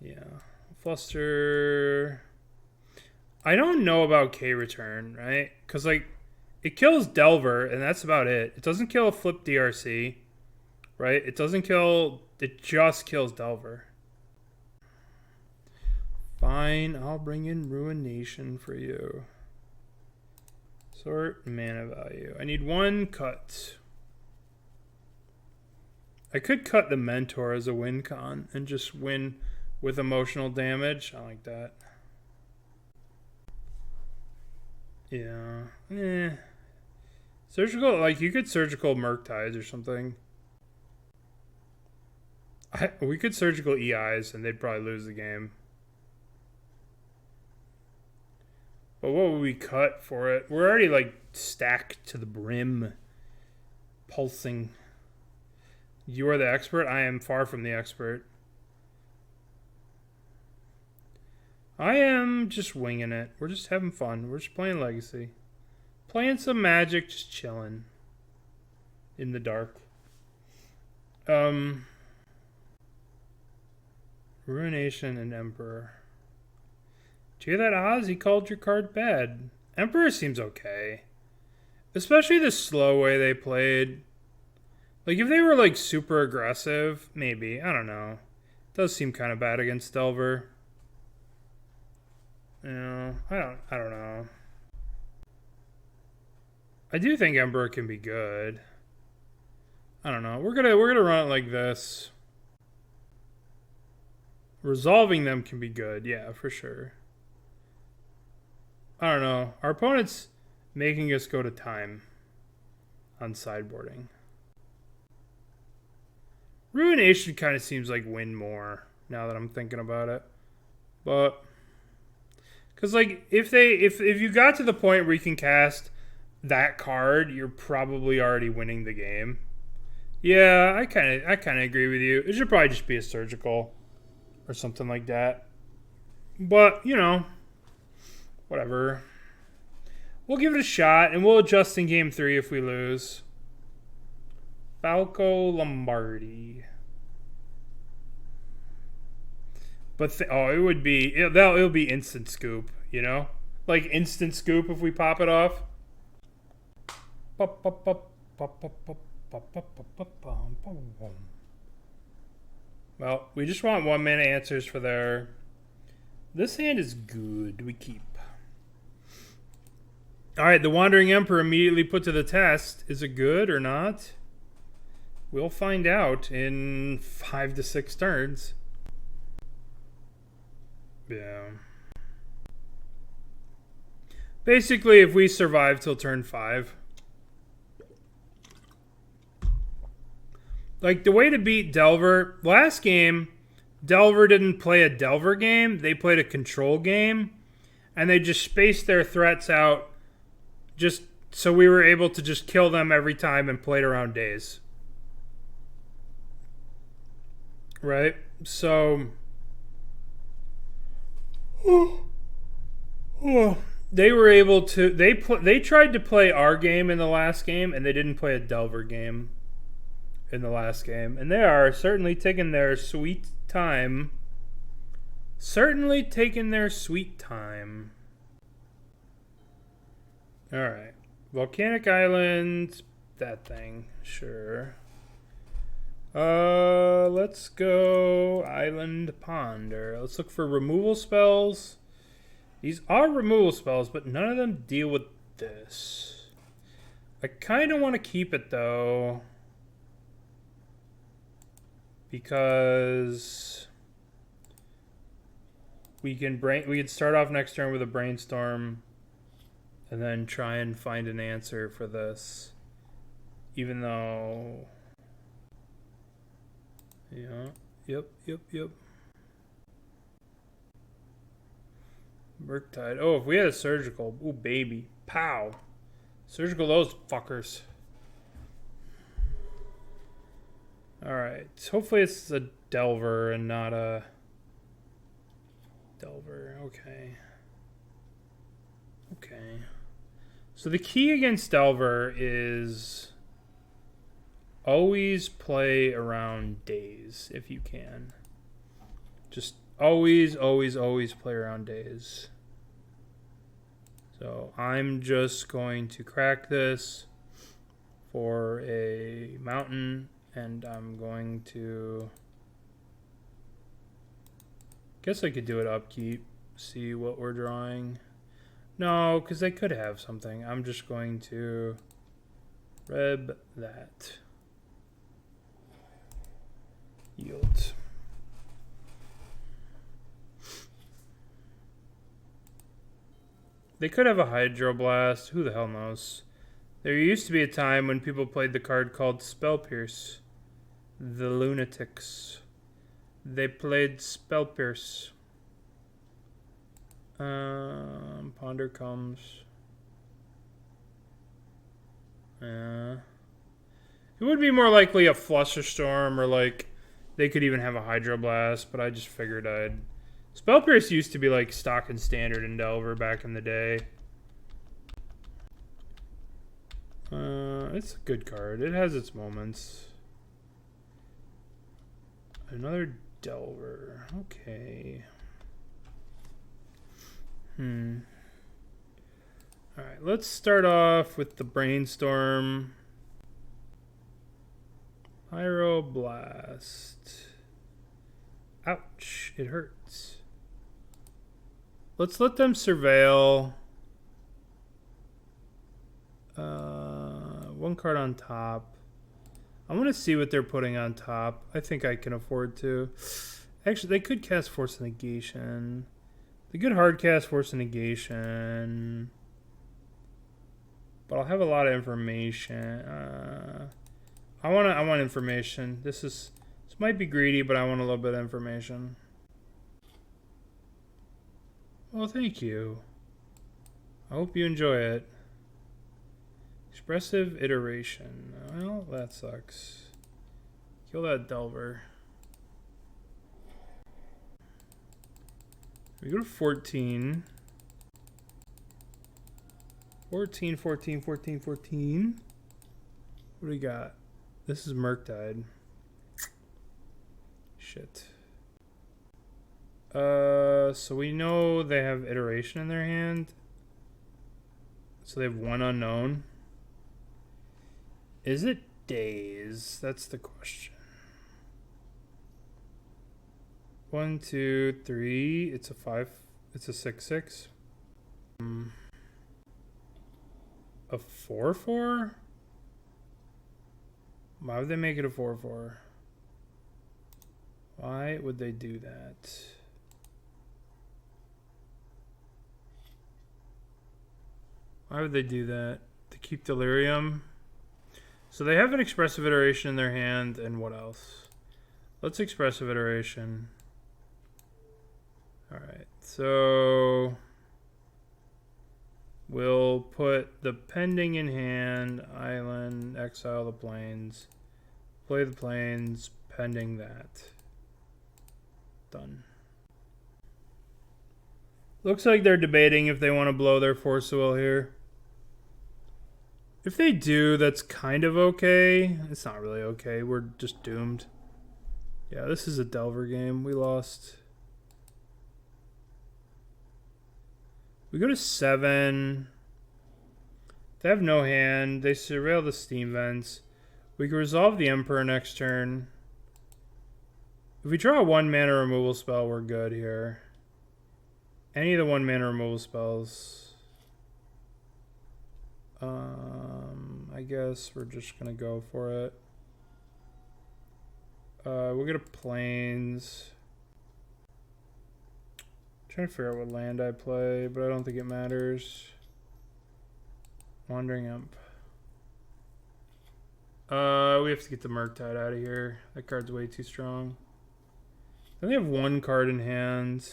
Yeah. Fluster. I don't know about K return, right? Because, like, it kills Delver, and that's about it. It doesn't kill Flip DRC, right? It doesn't kill... It just kills Delver. Fine, I'll bring in Ruination for you. Sort mana value. I need 1 cut. I could cut the Mentor as a win con and just win with emotional damage. I like that. Yeah. Surgical, like, you could surgical Murktide or something. We could surgical EIs and they'd probably lose the game. But what would we cut for it? We're already, like, stacked to the brim. Pulsing. You are the expert? I am far from the expert. I am just winging it. We're just having fun. We're just playing Legacy. Playing some Magic, just chilling. In the dark. Ruination and Emperor. Did you hear that, Oz? He called your card bad. Emperor seems okay. Especially the slow way they played. Like, if they were, like, super aggressive, maybe. I don't know. It does seem kind of bad against Delver. You know, I don't know. I do think Emperor can be good. I don't know. We're gonna run it like this. Resolving them can be good, yeah, for sure. I don't know. Our opponent's making us go to time on sideboarding. Ruination kind of seems like win more now that I'm thinking about it. But because, like, if you got to the point where you can cast that card, you're probably already winning the game. Yeah, I kind of agree with you. It should probably just be a surgical or something like that. But, you know, whatever. We'll give it a shot, and we'll adjust in game 3 if we lose. Falco Lombardi. But it'll be instant scoop, you know? Like instant scoop if we pop it off. Well, we just want 1 mana answers for their... This hand is good. We keep. Alright, the Wandering Emperor immediately put to the test. Is it good or not? We'll find out in 5 to 6 turns. Yeah. Basically, if we survive till turn 5. Like, the way to beat Delver... Last game, Delver didn't play a Delver game. They played a control game. And they just spaced their threats out just so we were able to just kill them every time and play it around days. Right? So... They were able to... They tried to play our game in the last game, and they didn't play a Delver game in the last game. And they are certainly taking their sweet time. Certainly taking their sweet time. Alright. Volcanic Island. That thing. Sure. Let's go Island Ponder. Let's look for removal spells. These are removal spells, but none of them deal with this. I kind of want to keep it, though. Because we can start off next turn with a brainstorm and then try and find an answer for this. Even though... Yeah. Yep. Murktide. Oh, if we had a surgical. Ooh, baby. Pow. Surgical those fuckers. Alright. Hopefully it's a Delver and not a... Delver. Okay. So the key against Delver is... always play around days if you can. Just always play around days. So I'm just going to crack this for a mountain, and I'm going to... guess I could do it upkeep, see what we're drawing. No, because they could have something. I'm just going to reb that. Yield. They could have a Hydroblast. Who the hell knows? There used to be a time when people played the card called Spell Pierce. The Lunatics. They played Spell Pierce. Ponder comes. It would be more likely a Flusterstorm, or like they could even have a Hydroblast, but I just figured I'd... Spell Pierce used to be like stock and standard in Delver back in the day. It's a good card. It has its moments. Another Delver. Okay. Alright, let's start off with the Brainstorm. Pyroblast. Ouch, it hurts. Let's let them surveil. One card on top. I want to see what they're putting on top. I think I can afford to. Actually, they could cast Force Negation. They could hard cast Force Negation. But I'll have a lot of information. I want information. This might be greedy, but I want a little bit of information. Well, thank you. I hope you enjoy it. Expressive Iteration. Well, that sucks. Kill that Delver. We go to 14. 14. What do we got? This is Murktide. Shit. So we know they have Iteration in their hand. So they have one unknown. Is it days? That's the question. 1, 2, 3. It's a 5. It's a 6/6. A 4/4? Why would they make it a 4/4? Why would they do that? Why would they do that? To keep Delirium? So they have an Expressive Iteration in their hand, and what else? Let's Expressive Iteration. Alright, so we'll put the Pending in hand, Island, exile the plains, play the plains, pending that. Done. Looks like they're debating if they want to blow their Force of Will here. If they do, that's kind of okay. It's not really okay. We're just doomed. Yeah, this is a Delver game. We lost. We go to 7. They have no hand. They surveil the Steam Vents. We can resolve the Emperor next turn. If we draw a 1 mana removal spell, we're good here. Any of the 1-mana removal spells. I guess we're just gonna go for it. We'll get a plains. Trying to figure out what land I play, but I don't think it matters. Wandering Imp. We have to get the Murktide out of here. That card's way too strong. Then they have one card in hand.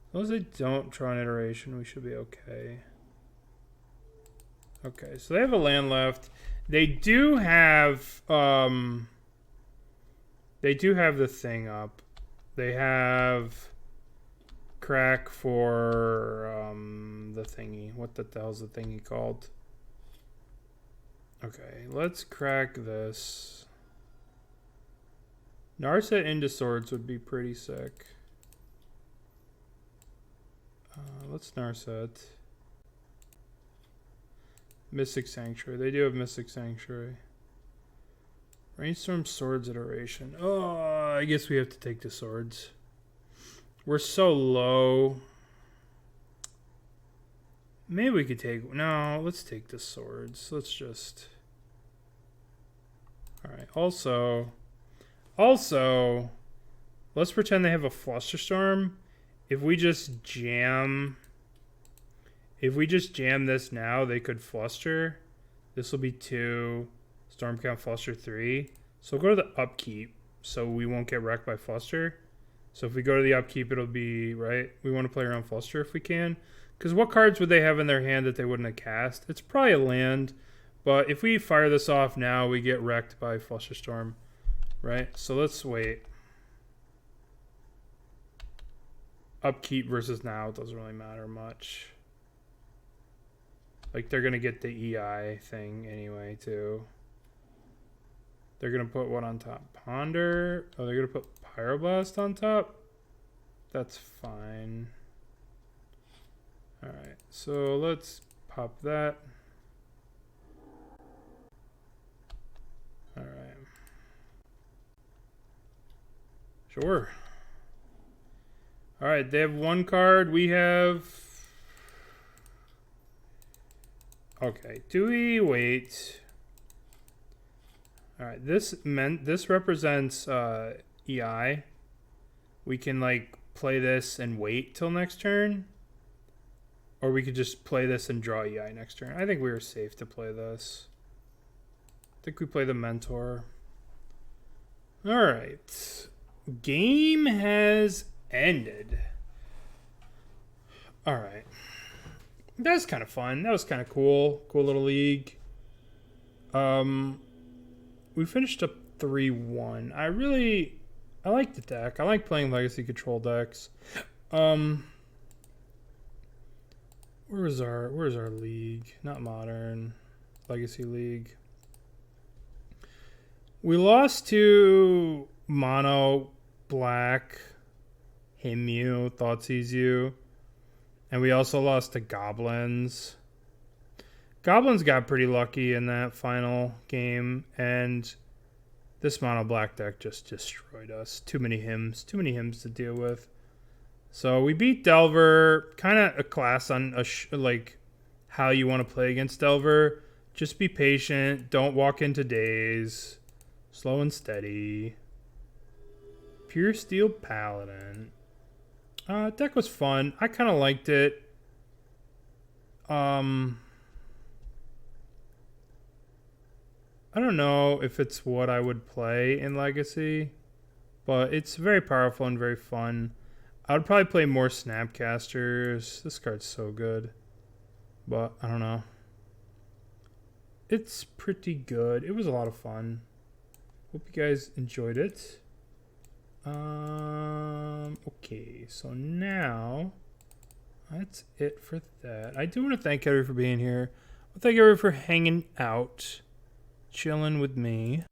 As long as they don't draw an iteration, we should be okay. Okay, so they have a land left. They do have the thing up. They have crack for the thingy. What the hell's the thingy called? Okay, let's crack this. Narset into swords would be pretty sick. Let's Narset. Mystic Sanctuary. They do have Mystic Sanctuary. Brainstorm Swords iteration. Oh, I guess we have to take the swords. We're so low. Maybe we could take... No, let's take the swords. Let's just... Alright, also, let's pretend they have a Flusterstorm. If we just jam this now, they could Fluster. This will be 2. Stormcount Fluster 3. So we'll go to the upkeep, so we won't get wrecked by Fluster. So if we go to the upkeep, it'll be, right? We want to play around Fluster if we can. Because what cards would they have in their hand that they wouldn't have cast? It's probably a land. But if we fire this off now, we get wrecked by Flusterstorm, right? So let's wait. Upkeep versus now, it doesn't really matter much. Like, they're going to get the EI thing anyway, too. They're going to put what on top? Ponder? Oh, they're going to put Pyroblast on top? That's fine. Alright, so let's pop that. Alright. Sure. Alright, they have one card. We have... Okay, do we wait? Alright, this represents EI. We can like play this and wait till next turn. Or we could just play this and draw EI next turn. I think we were safe to play this. I think we play the Mentor. Alright. Game has ended. Alright. That was kind of fun. That was kind of cool. Cool little league. We finished up 3-1. I like the deck. I like playing legacy control decks. Where's our league? Not modern. Legacy league. We lost to mono black Himu, Thoughtseize You. And we also lost to Goblins. Goblins got pretty lucky in that final game, and this mono black deck just destroyed us. Too many hymns to deal with. So we beat Delver. Kind of a class on like how you want to play against Delver. Just be patient. Don't walk into daze. Slow and steady. Pure Steel Paladin. Deck was fun. I kind of liked it. I don't know if it's what I would play in Legacy, but it's very powerful and very fun. I would probably play more Snapcasters. This card's so good, but I don't know. It's pretty good. It was a lot of fun. Hope you guys enjoyed it. Okay, so now that's it for that. I do want to thank everyone for being here. Thank everyone for hanging out, chilling with me.